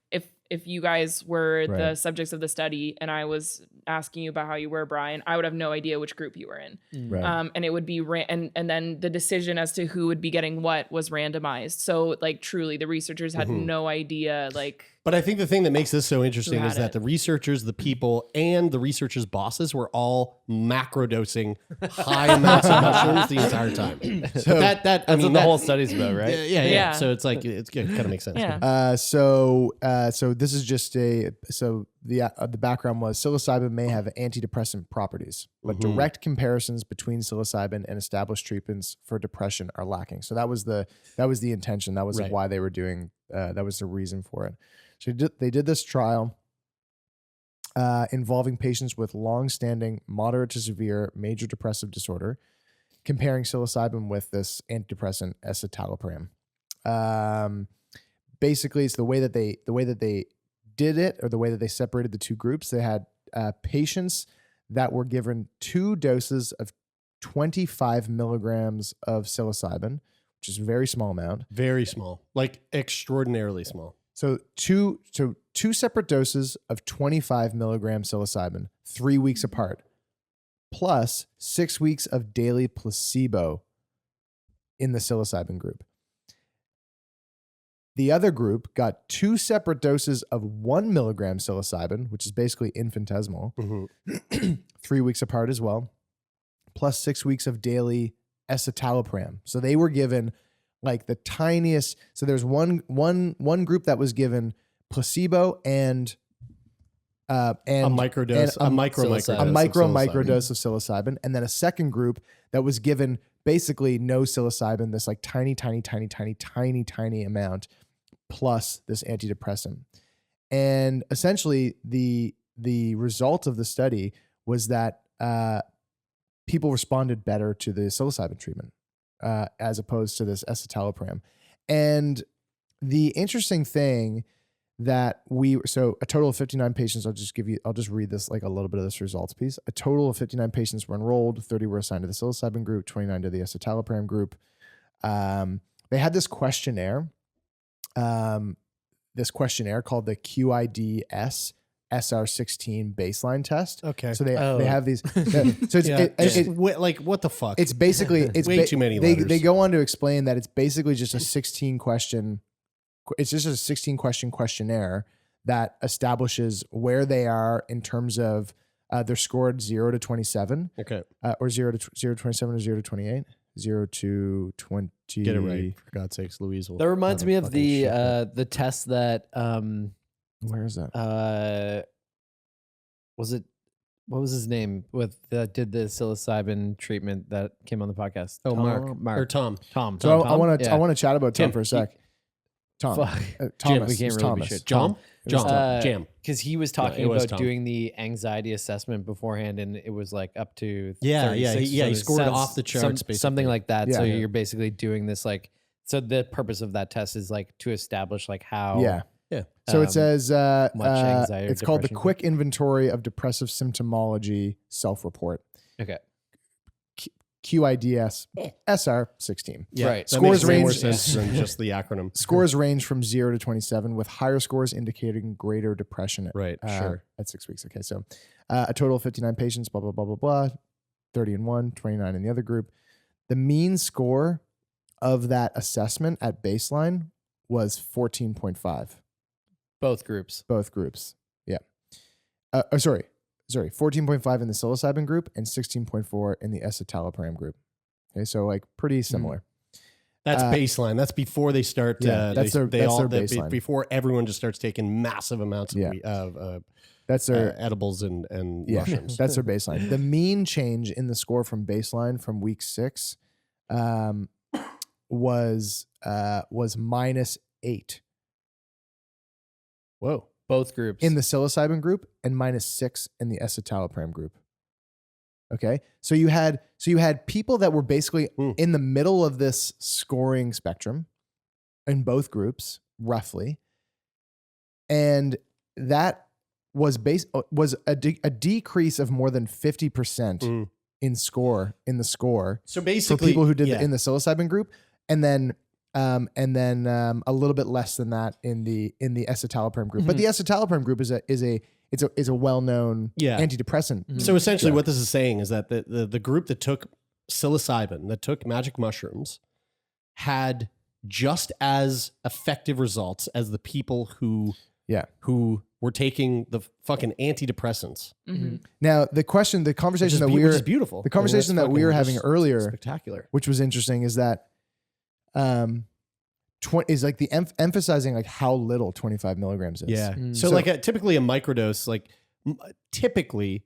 D: if you guys were the
B: Right.
D: subjects of the study and I was asking you about how you were, Brian, I would have no idea which group you were in.
B: Right.
D: And it would be and then the decision as to who would be getting what was randomized. So like truly the researchers had no idea like.
A: But I think the thing that makes this so interesting
D: Who
A: is
D: had
A: that
D: it?
A: the researchers, the people, and the researchers' bosses were all macrodosing high amounts of mushrooms the entire time. So
C: That's what the whole study's about, right?
D: Yeah.
A: So it's like it kind of makes sense.
D: Yeah.
B: So this is just the background was psilocybin may have antidepressant properties, but direct comparisons between psilocybin and established treatments for depression are lacking. So that was the intention. That was
A: Right.
B: why they were doing. That was the reason for it. So they did this trial involving patients with long-standing moderate to severe major depressive disorder, comparing psilocybin with this antidepressant escitalopram. Basically, it's the way that they did it, or the way that they separated the two groups. They had patients that were given 2 doses of 25 milligrams of psilocybin, which is a very small amount.
A: Very small, like extraordinarily small.
B: So two separate doses of 25 milligram psilocybin, 3 weeks apart, plus 6 weeks of daily placebo in the psilocybin group. The other group got 2 separate doses of 1 milligram psilocybin, which is basically infinitesimal, 3 weeks apart as well, plus 6 weeks of daily escitalopram. So they were given like the tiniest. So there's one group that was given placebo and
A: A
B: and
A: microdose,
B: and
A: a micro
C: psilocybin.
B: a
A: microdose.
B: micro dose of psilocybin, and then a second group that was given basically no psilocybin, this like tiny amount, plus this antidepressant. And essentially, the result of the study was that people responded better to the psilocybin treatment as opposed to this escitalopram. And the interesting thing that so a total of 59 patients, I'll just read this, like a little bit of this results piece. A total of 59 patients were enrolled, 30 were assigned to the psilocybin group, 29 to the escitalopram group. They had this questionnaire, called the QIDS SR16 baseline test.
A: Okay.
B: So they
C: Oh.
B: have these. So it's
A: like what the fuck?
B: it's basically it's
A: way too many letters.
B: They go on to explain that it's basically just a 16 question. It's just a 16 question questionnaire that establishes where they are in terms of they're scored 0 to 27.
A: Okay.
B: Or 0 to 27 or 0 to 28. 0 to 20.
A: Get it right, for God's sakes, Louise.
C: That reminds me of the test that
B: Where is that?
C: what was his name that did the psilocybin treatment that came on the podcast?
A: Oh, Mark. Or Tom.
C: Tom.
B: So I want
C: Yeah.
B: to chat about Tom
C: Jim,
B: for a sec. Tom.
C: Fuck.
B: Thomas.
C: Jim, we can't
B: It's
C: really be
B: Thomas.
C: shit.
A: John?
B: It was Tom.
A: Jam.
C: Because he was
A: it
C: talking
A: was
C: about
A: Tom.
C: doing the anxiety assessment beforehand, and it was like up to
A: Yeah,
C: 36.
A: he
C: So it
A: scored
C: sounds
A: off the charts, basically.
C: something like that.
B: Yeah.
C: So
B: Yeah.
C: you're basically doing this like. So the purpose of that test is like to establish like how.
B: Yeah.
A: Yeah.
B: So it
C: um,
B: says
C: much anxiety or
B: it's called the
C: depression.
B: Quick Inventory of Depressive Symptomology Self-Report.
C: Okay.
B: QIDS SR16.
A: Yeah.
C: Right.
A: That
B: Scores
A: makes way more
B: range-
A: sense than just the acronym.
B: Scores range from 0 to 27, with higher scores indicating greater depression
A: Right. Sure.
B: at 6 weeks. Okay, so a total of 59 patients, blah, blah, blah, blah, blah, 30 in one, 29 in the other group. The mean score of that assessment at baseline was 14.5,
C: Both groups.
B: both groups. Yeah. Sorry, 14.5 in the psilocybin group and 16.4 in the escitalopram group. Okay, so like pretty similar.
A: That's baseline. That's before they start.
B: Yeah, that's their baseline.
A: Before everyone just starts taking massive amounts of,
B: Yeah.
A: of
B: That's their
A: edibles and
B: yeah,
A: mushrooms.
B: that's their baseline. The mean change in the score from baseline from week 6 was -8
A: Whoa.
C: Both groups.
B: in the psilocybin group and -6 in the escitalopram group. Okay, so you had people that were basically in the middle of this scoring spectrum in both groups, roughly, and that was a decrease of more than 50% in the score
A: So
B: for
A: basically,
B: people who did
A: yeah.
B: in the psilocybin group, and then a little bit less than that in the escitalopram group. But the escitalopram group is a well-known
A: Yeah.
B: antidepressant.
A: So essentially,
B: Yeah.
A: what this is saying is that the group that took psilocybin, that took magic mushrooms, had just as effective results as the people who were taking the fucking antidepressants.
D: Mm-hmm.
B: Now the conversation
A: Which
B: that
A: is,
B: we
A: which
B: were
A: is beautiful.
B: the conversation that we were having earlier,
A: spectacular.
B: which was interesting, is that is like the emphasizing like how little 25 milligrams is.
A: Yeah.
C: Mm.
A: So,
B: So-
A: like typically a microdose, like typically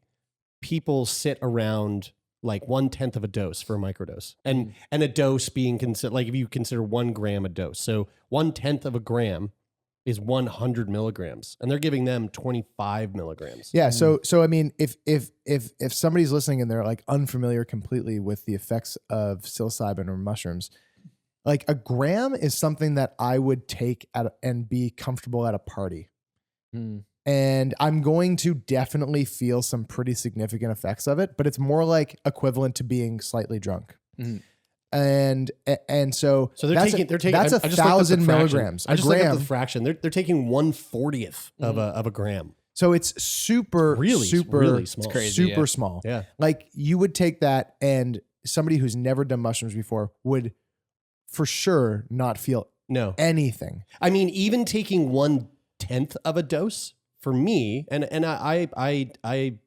A: people sit around like 1/10 of a dose for a microdose, and a dose being considered like if you consider 1 gram a dose, so 1/10 of a gram is 100 milligrams, and they're giving them 25 milligrams.
B: Yeah. So I mean, if somebody's listening and they're like unfamiliar completely with the effects of psilocybin or mushrooms, like a gram is something that I would take and be comfortable at a party.
C: Mm.
B: And I'm going to definitely feel some pretty significant effects of it, but it's more like equivalent to being slightly drunk.
C: Mhm.
B: And so
A: So they're
B: that's
A: taking
B: that's
A: I
B: a
A: just looked up the
B: 1,000
A: fraction.
B: milligrams.
A: I
B: A
A: just looked up
B: gram.
A: the fraction. They're taking 1/40th of a gram.
B: So it's super,
A: Really
B: super,
A: really small.
C: It's crazy.
B: super
C: Yeah.
B: small.
A: Yeah.
B: Like you would take that, and somebody who's never done mushrooms before would for sure not feel
A: No.
B: anything.
A: I mean, even taking 1/10 of a dose for me, and I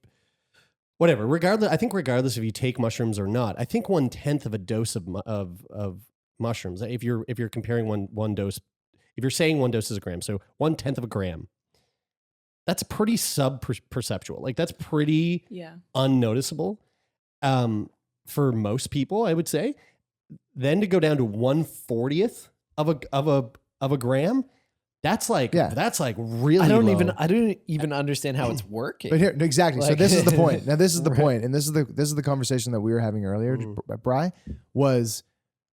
A: whatever. Regardless, I think regardless if you take mushrooms or not, I think 1/10 of a dose of mushrooms. If you're comparing one dose, if you're saying one dose is a gram, so 1/10 of a gram, pretty perceptual. Like that's pretty
D: Yeah.
A: unnoticeable for most people, I would say. Then to go down to 1/40th of a gram, that's like really
C: I don't
A: low.
C: even understand how it's working.
B: But here, exactly. So
C: Like-
B: this is the point. Now this is the
C: Right.
B: point, and this is the conversation that we were having earlier, Bri, was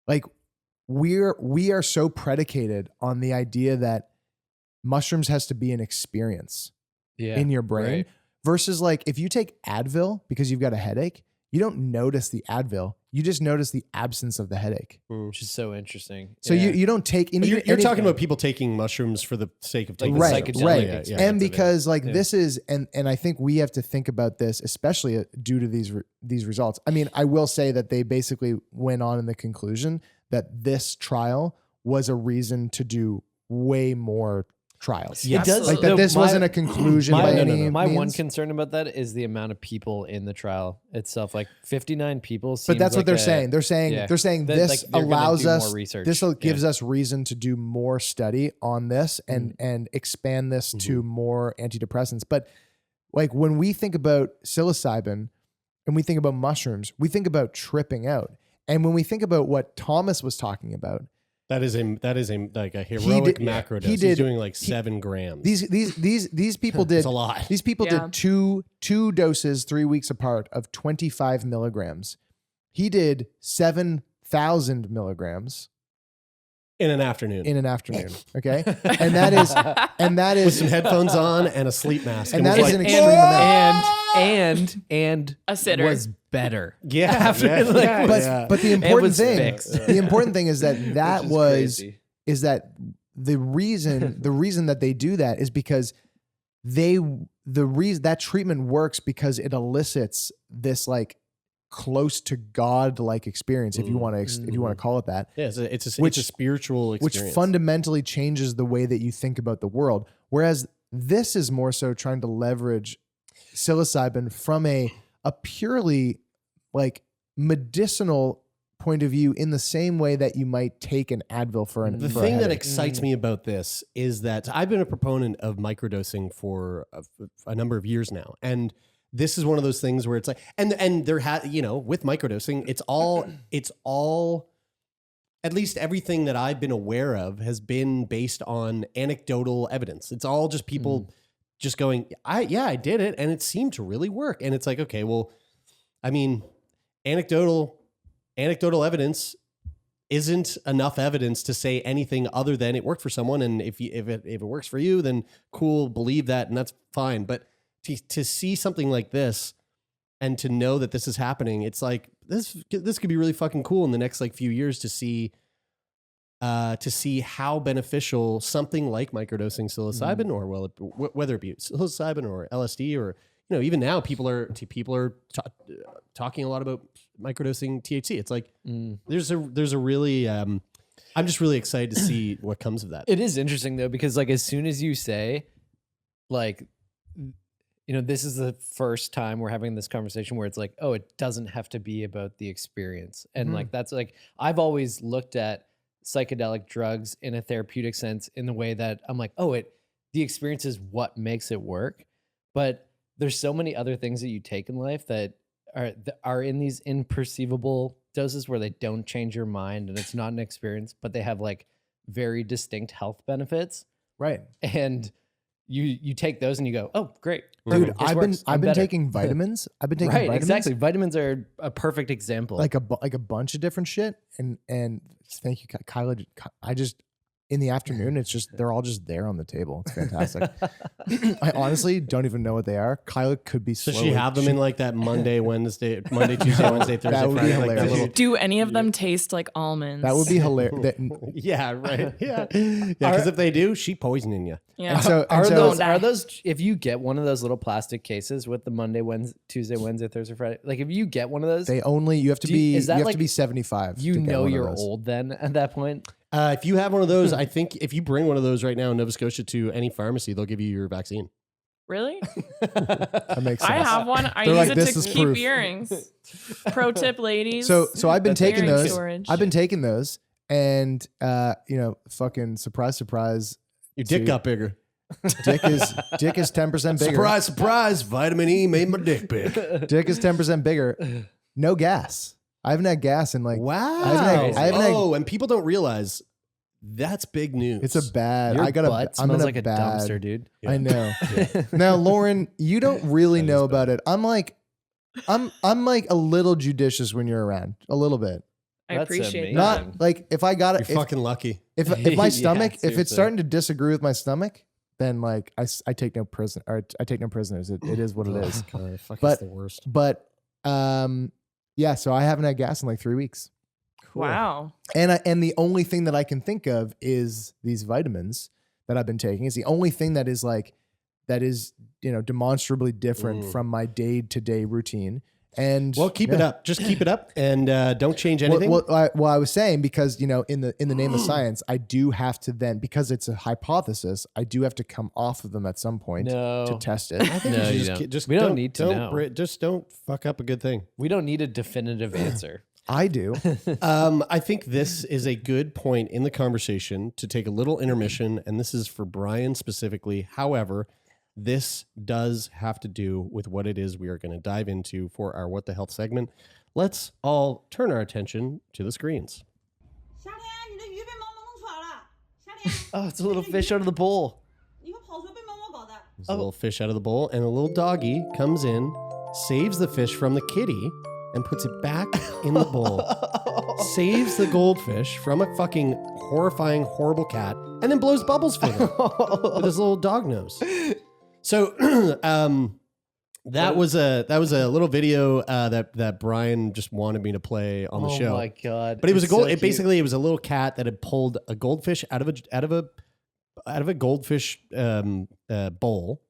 B: like we are so predicated on the idea that mushrooms has to be an experience
C: Yeah.
B: in your brain
C: Right.
B: versus like if you take Advil because you've got a headache, you don't notice the Advil. You just notice the absence of the headache.
C: Which is so interesting.
B: So
C: Yeah.
B: you don't take any.
A: You're talking about people taking mushrooms for the sake of taking
C: Like
B: right,
C: psychedelic
B: right.
C: experience
B: And
C: of it.
B: because like
C: Yeah.
B: this is, and I think we have to think about this, especially due to these results. I mean, I will say that they basically went on in the conclusion that this trial was a reason to do way more trials.
A: Yes.
C: It does.
B: Like that
C: no,
B: this
C: my-
B: wasn't a conclusion
C: my,
B: by
C: no,
B: any
C: no, no. My one
B: means.
C: concern about that is the amount of people in the trial itself. Like 59 people.
B: But that's what they're saying. They're saying
C: yeah.
B: they're saying
C: That,
B: this
C: like, they're gonna
B: allows
C: do
B: us
C: more research.
B: this
C: Yeah.
B: gives us reason to do more study on this and expand this to more antidepressants. But like when we think about psilocybin and we think about mushrooms, we think about tripping out. And when we think about what Thomas was talking about,
A: That is like a heroic macro dose.
B: he
A: He's
B: did-
A: doing like 7 grams.
B: these people did
A: It's a lot.
B: These people
D: Yeah.
B: did two doses 3 weeks apart of 25 milligrams. He did 7,000 milligrams
A: in an afternoon.
B: in an afternoon. Okay, and that is
A: with some headphones on and a sleep mask.
B: and
A: It
B: that
A: was
B: is an
A: like,
B: extreme amount.
C: and
D: A sitter.
C: was better.
A: yeah,
C: after,
A: yeah,
C: like,
A: yeah,
B: But
A: yeah.
B: but the
C: And
B: important
C: was
B: thing,
C: fixed.
B: the important thing is that that
C: Which
B: was
C: crazy.
B: is that the reason that they do that is because the reason that treatment works because it elicits this like close to God like experience, if you want to if you want to call it that,
A: Yeah, it's a
B: Which-
A: spiritual
B: which
A: experience.
B: fundamentally changes the way that you think about the world. Whereas this is more so trying to leverage psilocybin from a purely like medicinal point of view in the same way that you might take an Advil for
A: The
B: for a
A: thing that
B: headache.
A: excites me about this is that I've been a proponent of microdosing for a number of years now, and this is one of those things where it's like, and there with microdosing, it's all, at least everything that I've been aware of has been based on anecdotal evidence. It's all just people just going, I did it, and it seemed to really work, and it's like, okay, well, I mean, anecdotal evidence isn't enough evidence to say anything other than it worked for someone. And if it works for you, then cool, believe that. And that's fine. But to see something like this and to know that this is happening, it's like, this could be really fucking cool in the next like few years to see how beneficial something like microdosing psilocybin or whether it be psilocybin or LSD or, even now people are talking a lot about microdosing THC. It's like there's a really I'm just really excited to see what comes of that.
C: It is interesting though, because like as soon as you say, like, this is the first time we're having this conversation where it's like, oh, it doesn't have to be about the experience, and like that's like I've always looked at psychedelic drugs in a therapeutic sense in the way that I'm like, oh, the experience is what makes it work, but there's so many other things that you take in life that are in these imperceivable doses where they don't change your mind and it's not an experience, but they have like very distinct health benefits.
B: Right.
C: And you take those and you go, oh, great.
B: Dude,
C: Perfect. This works. I'm
B: I've been
C: better.
B: taking vitamins. I've been taking
C: Right,
B: vitamins.
C: exactly. Vitamins are a perfect example.
B: Like a bunch of different shit. And thank you, Kyla. I just in the afternoon, it's just they're all just there on the table. It's fantastic. I honestly don't even know what they are. Kyla could be.
A: So
B: slowly,
A: she have them in like that Monday, Tuesday, Wednesday, Thursday,
B: That would be
A: Friday, like that
B: hilarious.
A: little.
D: Do any of them taste like almonds?
B: That would be hilarious.
A: Yeah, right. Yeah, because if they do, she poisoning you.
D: Yeah.
C: are
D: Don't die.
C: those if you get one of those little plastic cases with the Monday, Wednesday, Tuesday, Wednesday, Thursday, Friday, like if you get one of those,
B: you have to
C: Do you-
B: be
C: is that
B: you have
C: like-
B: to be 75.
C: you
B: to get
C: know
B: one of
C: you're
B: those.
C: old then at that point.
A: If you have one of those, I think if you bring one of those right now in Nova Scotia to any pharmacy, they'll give you your vaccine.
D: Really?
B: That makes sense.
D: I have one. I
B: They're
D: use
B: like,
D: it
B: "This
D: to
B: is
D: keep
B: proof."
D: earrings. Pro tip, ladies.
B: So I've been
C: That's
B: taking
D: earring
B: those.
D: storage.
B: I've been taking those, and fucking surprise,
A: Your dick
B: Dude.
A: got bigger.
B: Dick is 10% bigger.
A: Surprise, surprise! Vitamin E made my dick big.
B: Dick is 10% bigger. No gas. I haven't had gas in like.
A: Wow.
B: I haven't had-
A: and people don't realize that's big news.
B: It's a bad.
C: Your
B: I got
C: butt
B: I'm in
C: smells
B: a
C: like a
B: bad,
C: dumpster, dude.
B: I know. Now, Lauren, you don't really know about it. I'm like a little judicious when you're around, a little bit.
D: I
C: That's
D: appreciate
C: amazing.
D: that.
B: Not like if I got
A: You're
B: it.
A: fucking lucky.
B: If my
C: Yeah,
B: stomach, if
C: seriously.
B: it's starting to disagree with my stomach, then like I take no prison or I take no prisoners. It is what it is.
A: God, fuck,
B: But-
A: it's the worst.
B: But yeah. So I haven't had gas in like 3 weeks.
D: Wow.
B: And the only thing that I can think of is these vitamins that I've been taking. It's the only thing that is demonstrably different from my day-to-day routine. And
A: Well, keep it up. Just keep it up, and don't change anything.
B: Well, I was saying because in the name of science, I do have to then, because it's a hypothesis, I do have to come off of them at some point
C: No.
B: to test it.
A: I think
C: No,
A: you
C: you
A: should
C: don't.
A: just
C: We don't need to know.
A: Just don't fuck up a good thing.
C: We don't need a definitive answer.
B: I do.
A: I think this is a good point in the conversation to take a little intermission, and this is for Brian specifically. However, this does have to do with what it is we are going to dive into for our What the Health segment. Let's all turn our attention to the screens.
E: 夏天，你的鱼被猫猫弄出来了。夏天，
C: Oh, it's a little fish out of the bowl.
E: 你个跑车被猫猫搞的。
A: There's a little fish out of the bowl, and a little doggy comes in, saves the fish from the kitty, and puts it back in the bowl. Saves the goldfish from a fucking horrifying, horrible cat, and then blows bubbles for them with his little dog nose. So that was a little video that Brian just wanted me to play on the show.
C: Oh my god!
A: But it was
C: It's
A: a gold.
C: so
A: It
C: cute.
A: basically it was a little cat that had pulled a goldfish out of a goldfish bowl.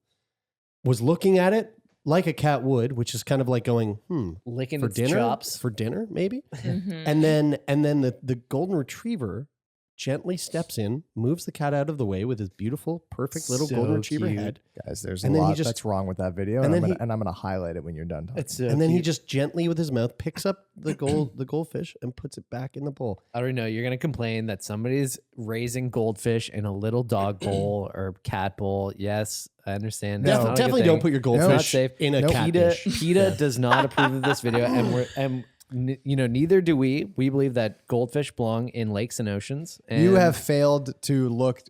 A: Was looking at it like a cat would, which is kind of like going,
C: licking
A: for
C: its
A: dinner,
C: chops.
A: for dinner maybe.
D: Mhm.
A: And then the golden retriever gently steps in, moves the cat out of the way with his beautiful, perfect little
C: So
A: golden retriever
C: cute.
A: head.
B: Guys, there's
A: And
B: a
A: then he
B: lot
A: just-
B: that's wrong with that video,
A: and
B: and,
A: then
B: I'm gonna highlight it when you're done talking.
C: It's so
A: And then he
C: cute.
A: just gently with his mouth picks up the goldfish and puts it back in the bowl.
C: I don't know. You're gonna complain that somebody's raising goldfish in a little dog bowl or cat bowl. Yes, I understand. That's not a good
A: Definitely don't
C: thing.
A: put your
C: Not
A: goldfish
C: safe.
A: in a cat
C: PETA,
A: dish.
C: PETA does not approve of this video, and neither do we. We believe that goldfish belong in lakes and oceans. And
B: You have failed to look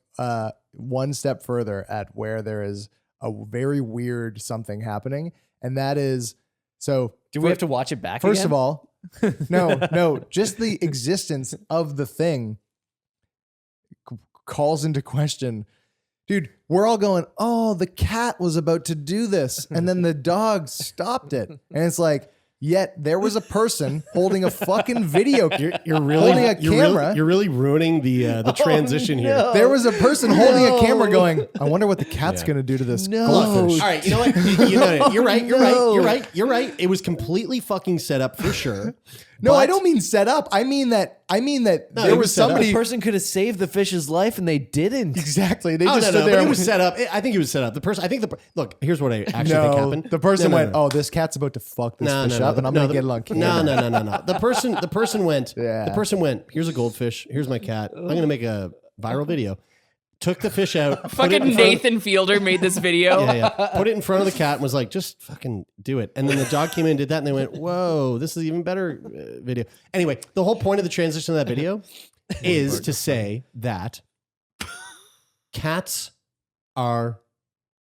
B: one step further at where there is a very weird something happening, and that is so.
C: Do we have to watch it back?
B: First
C: again?
B: of all, no, just the existence of the thing calls into question. Dude, we're all going, oh, the cat was about to do this, and then the dog stopped it, and it's like. Yet there was a person holding a fucking video.
A: You're really
B: holding a camera.
A: You're really ruining the transition here.
C: no.
B: There was a person holding a camera
C: No.
B: going, I wonder what the cat's
A: Yeah.
B: going to do to this
C: No.
B: goldfish.
A: All right, you know what? You're right.
C: No.
A: You're right. It was completely fucking set up for sure.
B: No, I
A: But-
B: don't mean set up. I mean that
A: No,
B: there
A: it
B: was
A: was set up.
B: somebody
C: The person could have saved the fish's life, and they didn't.
B: exactly. They
A: Oh,
B: just
A: no,
B: stood
A: no,
B: there.
A: but it
B: and
A: was
B: went,
A: set up. I think it was set up. The person. I think look. Here's what I actually think
B: no,
A: happened.
B: the person
A: No, no,
B: went,
A: no.
B: "Oh, this cat's about to fuck this fish up, and I'm
A: no,
B: gonna get it on
A: No,
B: camera."
A: no. The person went.
B: Yeah.
A: The person went. Here's a goldfish. Here's my cat. I'm gonna make a viral video. Took the fish out. put it in
D: Fucking
A: front of-
D: Nathan Fielder made this video.
A: Yeah. Put it in front of the cat and was like, just fucking do it. And then the dog came in and did that, and they went, whoa, this is even better video. Anyway, the whole point of the transition of that video is to say that cats are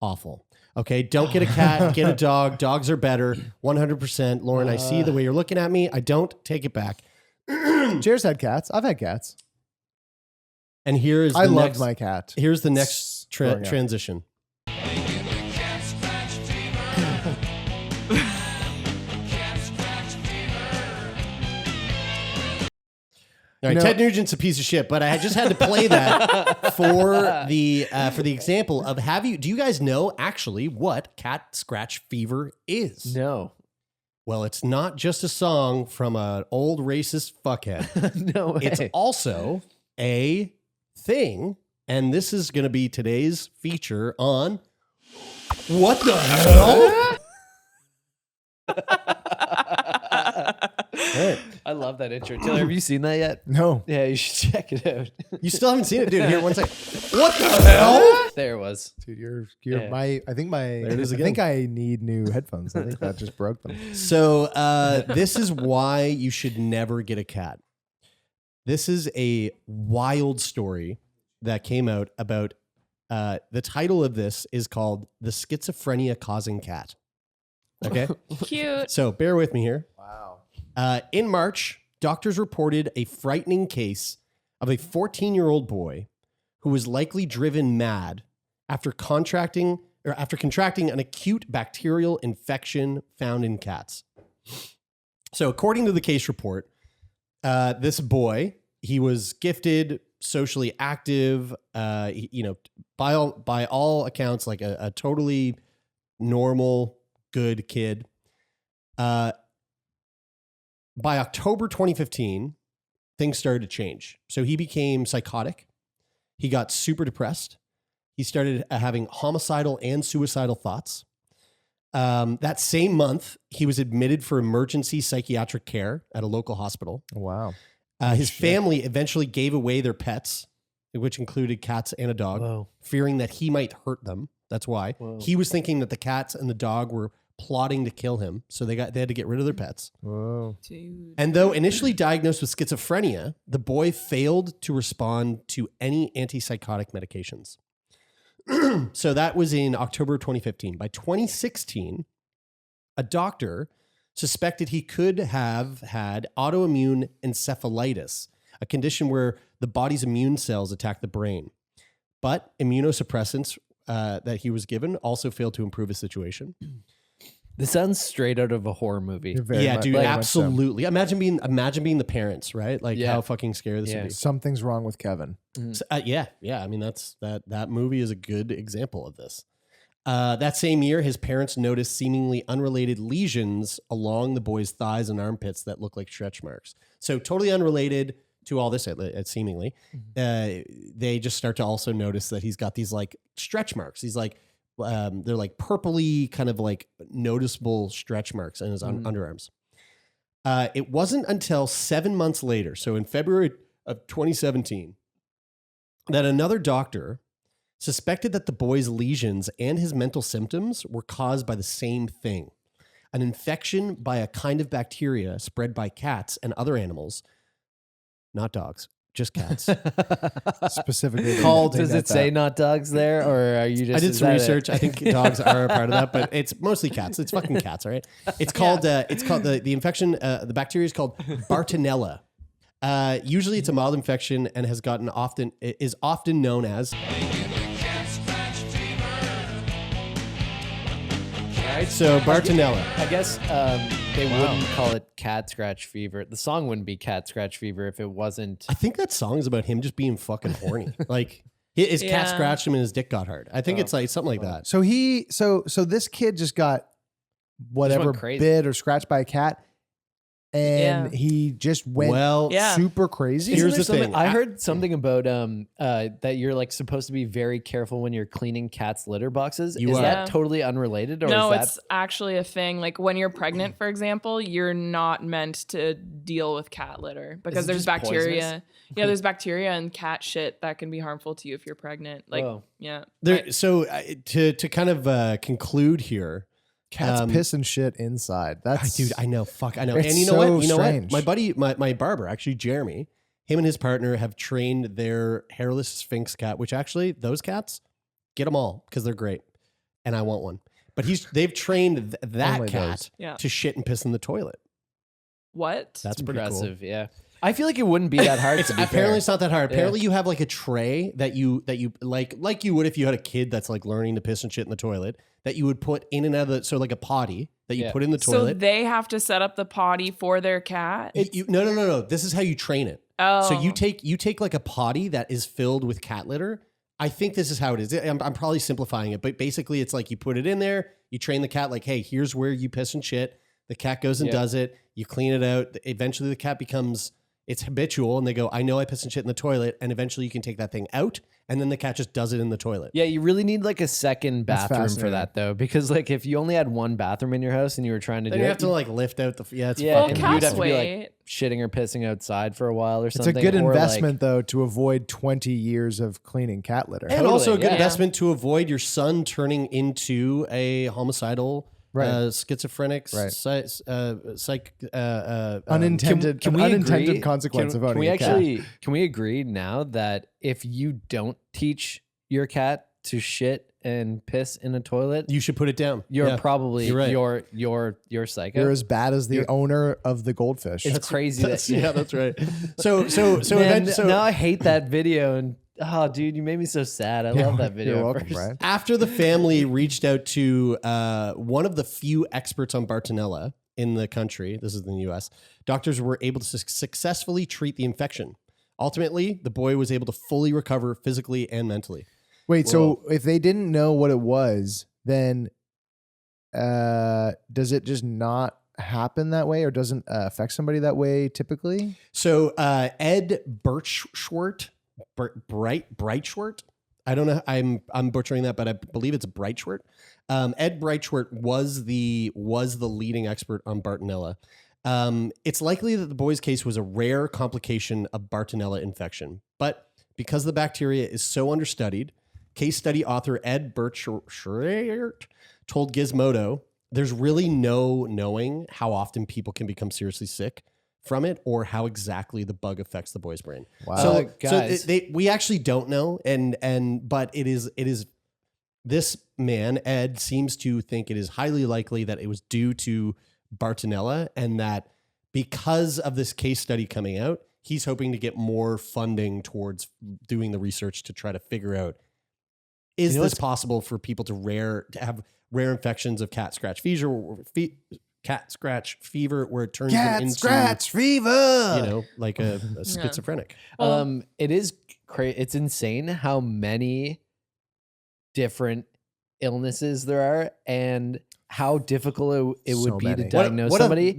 A: awful. Okay, don't get a cat, get a dog. Dogs are better, 100%. Lauren, I see the way you're looking at me. I don't take it back.
B: Cheers had cats. I've had cats.
A: And here is
B: I
A: the
B: loved
A: next,
B: my cat.
A: here's the next
B: Growing up.
A: transition. All right,
B: No.
A: Ted Nugent's a piece of shit, but I just had to play that for the example of do you guys know actually what cat scratch fever is?
C: No,
A: Well, it's not just a song from an old racist fuckhead.
C: no way.
A: It's also a thing, and this is going to be today's feature on What the Hell? All right.
C: I love that intro. Taylor, have you seen that yet?
B: No.
C: Yeah, you should check it out.
A: You still haven't seen it, dude. Here, one second. What the hell?
C: There it was.
B: Dude, you're
C: Yeah.
B: I think
A: it is
B: I
A: again.
B: think I need new headphones. I think that just broke them.
A: So this is why you should never get a cat. This is a wild story that came out about the title of this is called The Schizophrenia Causing Cat. Okay.
D: Cute.
A: So bear with me here.
B: Wow.
A: In March, doctors reported a frightening case of a 14-year-old boy who was likely driven mad after contracting an acute bacterial infection found in cats. So according to the case report, this boy, he was gifted, socially active, by all accounts, like a totally normal, good kid. By October 2015, things started to change. So he became psychotic. He got super depressed. He started having homicidal and suicidal thoughts. That same month, he was admitted for emergency psychiatric care at a local hospital.
B: Wow.
A: His family eventually gave away their pets, which included cats and a dog,
C: Whoa.
A: fearing that he might hurt them. That's why.
C: Whoa.
A: He was thinking that the cats and the dog were plotting to kill him, so they had to get rid of their pets.
B: Whoa.
D: Dude.
A: And though initially diagnosed with schizophrenia, the boy failed to respond to any antipsychotic medications. So that was in October 2015. By 2016, a doctor suspected he could have had autoimmune encephalitis, a condition where the body's immune cells attack the brain. But immunosuppressants that he was given also failed to improve his situation.
C: This sounds straight out of a horror movie.
B: You're very
A: Yeah,
B: much-
A: dude,
B: very much so.
A: absolutely. Imagine being the parents, right? Like
C: Yeah.
A: how fucking scary this
C: Yeah.
A: would be.
B: Something's wrong with Kevin.
A: So, yeah. I mean, that movie is a good example of this. That same year, his parents noticed seemingly unrelated lesions along the boy's thighs and armpits that look like stretch marks. So totally unrelated to all this, seemingly. They just start to also notice that he's got these like stretch marks. He's like, they're like purpley, kind of like noticeable stretch marks in his underarms. It wasn't until 7 months later, so in February of 2017, that another doctor suspected that the boy's lesions and his mental symptoms were caused by the same thing, an infection by a kind of bacteria spread by cats and other animals, not dogs, just cats.
B: Specifically,
A: Called-
B: they
C: Does
B: got
C: it say
B: that.
C: not dogs there, or are you just?
A: I did
C: is
A: some
C: that it?
A: research. I think dogs are a part of that, but it's mostly cats. It's fucking cats, all right? It's called the infection, the bacteria is called Bartonella. Usually it's a mild infection and is often known as. Right, so Bartonella.
C: I guess they wouldn't call it cat scratch fever. The song wouldn't be cat scratch fever if it wasn't.
A: I think that song is about him just being fucking horny. Like his cat
D: Yeah.
A: scratched him and his dick got hard. I think it's like something like that.
B: So this kid just got whatever
C: crazy.
B: bit or scratched by a cat, and
D: Yeah.
B: he just went
A: Well,
D: Yeah.
B: super crazy.
A: Here's
C: Isn't there
A: the
C: something-
A: thing.
C: I heard something about that you're like supposed to be very careful when you're cleaning cats' litter boxes.
A: You
C: is
A: are.
C: that
D: Yeah.
C: totally unrelated, or
D: No,
C: is that
D: it's actually a thing. Like when you're pregnant, for example, you're not meant to deal with cat litter because
C: it
D: there's
C: just
D: bacteria.
C: poisonous?
D: Yeah, there's bacteria in cat shit that can be harmful to you if you're pregnant. Like,
C: Whoa.
D: yeah.
A: There, so to kind of conclude here,
B: Cats piss and shit inside. That's
A: dude, I know, fuck, I know.
B: It's
A: And you know
B: so
A: what? You know
B: strange.
A: what? My buddy, my barber, actually, Jeremie, him and his partner have trained their hairless Sphinx cat, which actually, those cats, get them all because they're great. And I want one. But they've trained that
B: Only
A: cat
B: those.
D: Yeah.
A: to shit and piss in the toilet.
D: What?
A: That's pretty
C: impressive? Yeah, I feel like it wouldn't be that hard.
A: It's
C: to be
A: apparently
C: fair.
A: it's not that hard.
C: Yeah.
A: Apparently you have like a tray that you like you would if you had a kid that's like learning to piss and shit in the toilet that you would put in and out of the, so like a potty that you
C: Yeah.
A: put in the
D: So
A: toilet.
D: they have to set up the potty for their cat?
A: No. This is how you train it.
D: Oh.
A: So you take like a potty that is filled with cat litter. I think this is how it is. I'm probably simplifying it, but basically it's like you put it in there, you train the cat like, hey, here's where you piss and shit. The cat goes and
C: Yeah.
A: does it. You clean it out. Eventually the cat becomes it's habitual, and they go, I know I piss and shit in the toilet, and eventually you can take that thing out, and then the cat just does it in the toilet.
C: Yeah, you really need like a second
B: That's
C: bathroom for
B: fascinating.
C: that though, because like if you only had one bathroom in your house and you were trying to
A: Then
C: do
A: you
C: it,
A: have to like lift out the it's
C: yeah,
D: Well,
C: and
A: fucking
C: you'd have to be
D: Castaway-
C: like shitting or pissing outside for a while or
B: It's
C: something.
B: a good
C: or, like-
B: investment though to avoid 20 years of cleaning cat litter.
A: and also a good
C: yeah.
A: investment to avoid your son turning into a homicidal,
B: Right.
A: schizophrenic,
B: Right.
A: unintended.
C: Can we
B: unintended
C: agree-
B: consequence
C: can,
B: of owning
C: can we
B: a cat.
C: actually can we agree now that if you don't teach your cat to shit and piss in a toilet,
A: You should put it down.
C: you're
A: Yeah.
C: probably
A: You're right.
C: you're psycho.
B: You're as bad as the owner of the goldfish.
C: It's crazy.
A: That's,
C: that,
A: yeah, that's right. So
C: Man,
A: so
C: now I hate that video and oh, dude, you made me so sad. I love that video.
B: You're
C: at
B: welcome,
C: first.
B: Brian.
A: after the family reached out to one of the few experts on Bartonella in the country, this is in the U.S., doctors were able to successfully treat the infection. Ultimately, the boy was able to fully recover physically and mentally.
B: Wait, so if they didn't know what it was, then does it just not happen that way or doesn't affect somebody that way typically?
A: So Ed Birchschwert, Breitschwert. I don't know. I'm butchering that, but I believe it's Breitschwert. Ed Breitschwert was the leading expert on Bartonella. It's likely that the boy's case was a rare complication of Bartonella infection, but because the bacteria is so understudied, case study author Ed Birchschwert told Gizmodo, "There's really no knowing how often people can become seriously sick from it or how exactly the bug affects the boy's brain."
B: Wow.
A: So,
C: guys.
A: we actually don't know, but it is this man Ed seems to think it is highly likely that it was due to Bartonella, and that because of this case study coming out, he's hoping to get more funding towards doing the research to try to figure out, is
C: You know
A: this
C: what's-
A: possible for people to have rare infections of cat scratch fever, where it turns them into
B: fever.
A: like a schizophrenic.
D: Well-
C: It is it's insane how many different illnesses there are and how difficult it would
B: So
C: be
B: many.
C: to diagnose
A: what
C: somebody.
A: a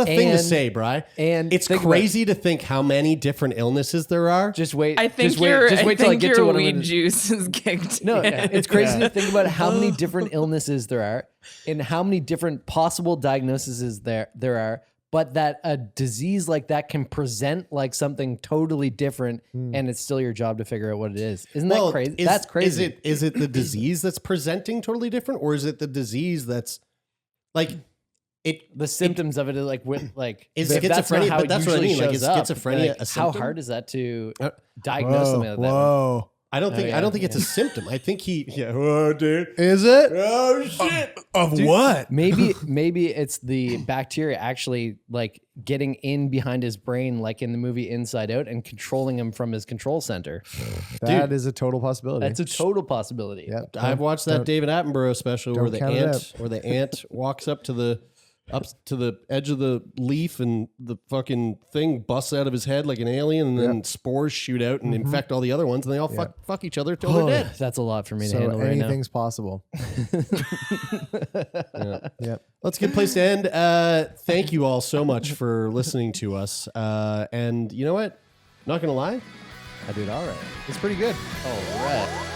A: thing to
C: And-
A: say, Bri.
C: and
A: It's
C: think about-
A: crazy to think how many different illnesses there are.
C: Just wait.
D: I think
C: just wait,
D: your
C: just wait till I get to
D: your
C: what I'm
D: weed
C: gonna-
D: juice is kicked.
C: No,
D: in.
C: it's crazy to think about how many different illnesses there are and how many different possible diagnoses there are, but that a disease like that can present like something totally different and it's still your job to figure out what it is. Isn't that crazy? That's crazy.
A: Is it the disease that's presenting totally different, or is it the disease that's like it?
C: The symptoms of it are like with like
A: Is
C: if that's not
A: schizophrenia-
C: how
A: but
C: it
A: that's what I
C: usually
A: mean, like,
C: shows
A: is
C: up,
A: schizophrenia a
C: how
A: symptom?
C: hard is that to
A: Uh,
C: diagnose something like that?
B: Whoa.
A: I don't think
C: yeah,
A: I don't think it's a symptom. I think oh dude,
B: Is it?
A: oh shit.
B: Of what?
C: Maybe it's the bacteria actually like getting in behind his brain, like in the movie Inside Out, and controlling him from his control center.
B: That is a total possibility.
C: That's a total possibility.
B: Yep.
A: I've watched that David Attenborough special where
B: don't count it
A: the ant walks up to the edge of the leaf and the fucking thing busts out of his head like an alien, and then spores shoot out and infect all the other ones, and they all fuck each other till they're dead.
C: That's a lot for me to
B: So
C: handle right now.
B: anything's possible. Yep.
A: That's a good place to end. Thank you all so much for listening to us. And you know what? Not gonna lie, I did all right.
B: It's pretty good.
C: All right.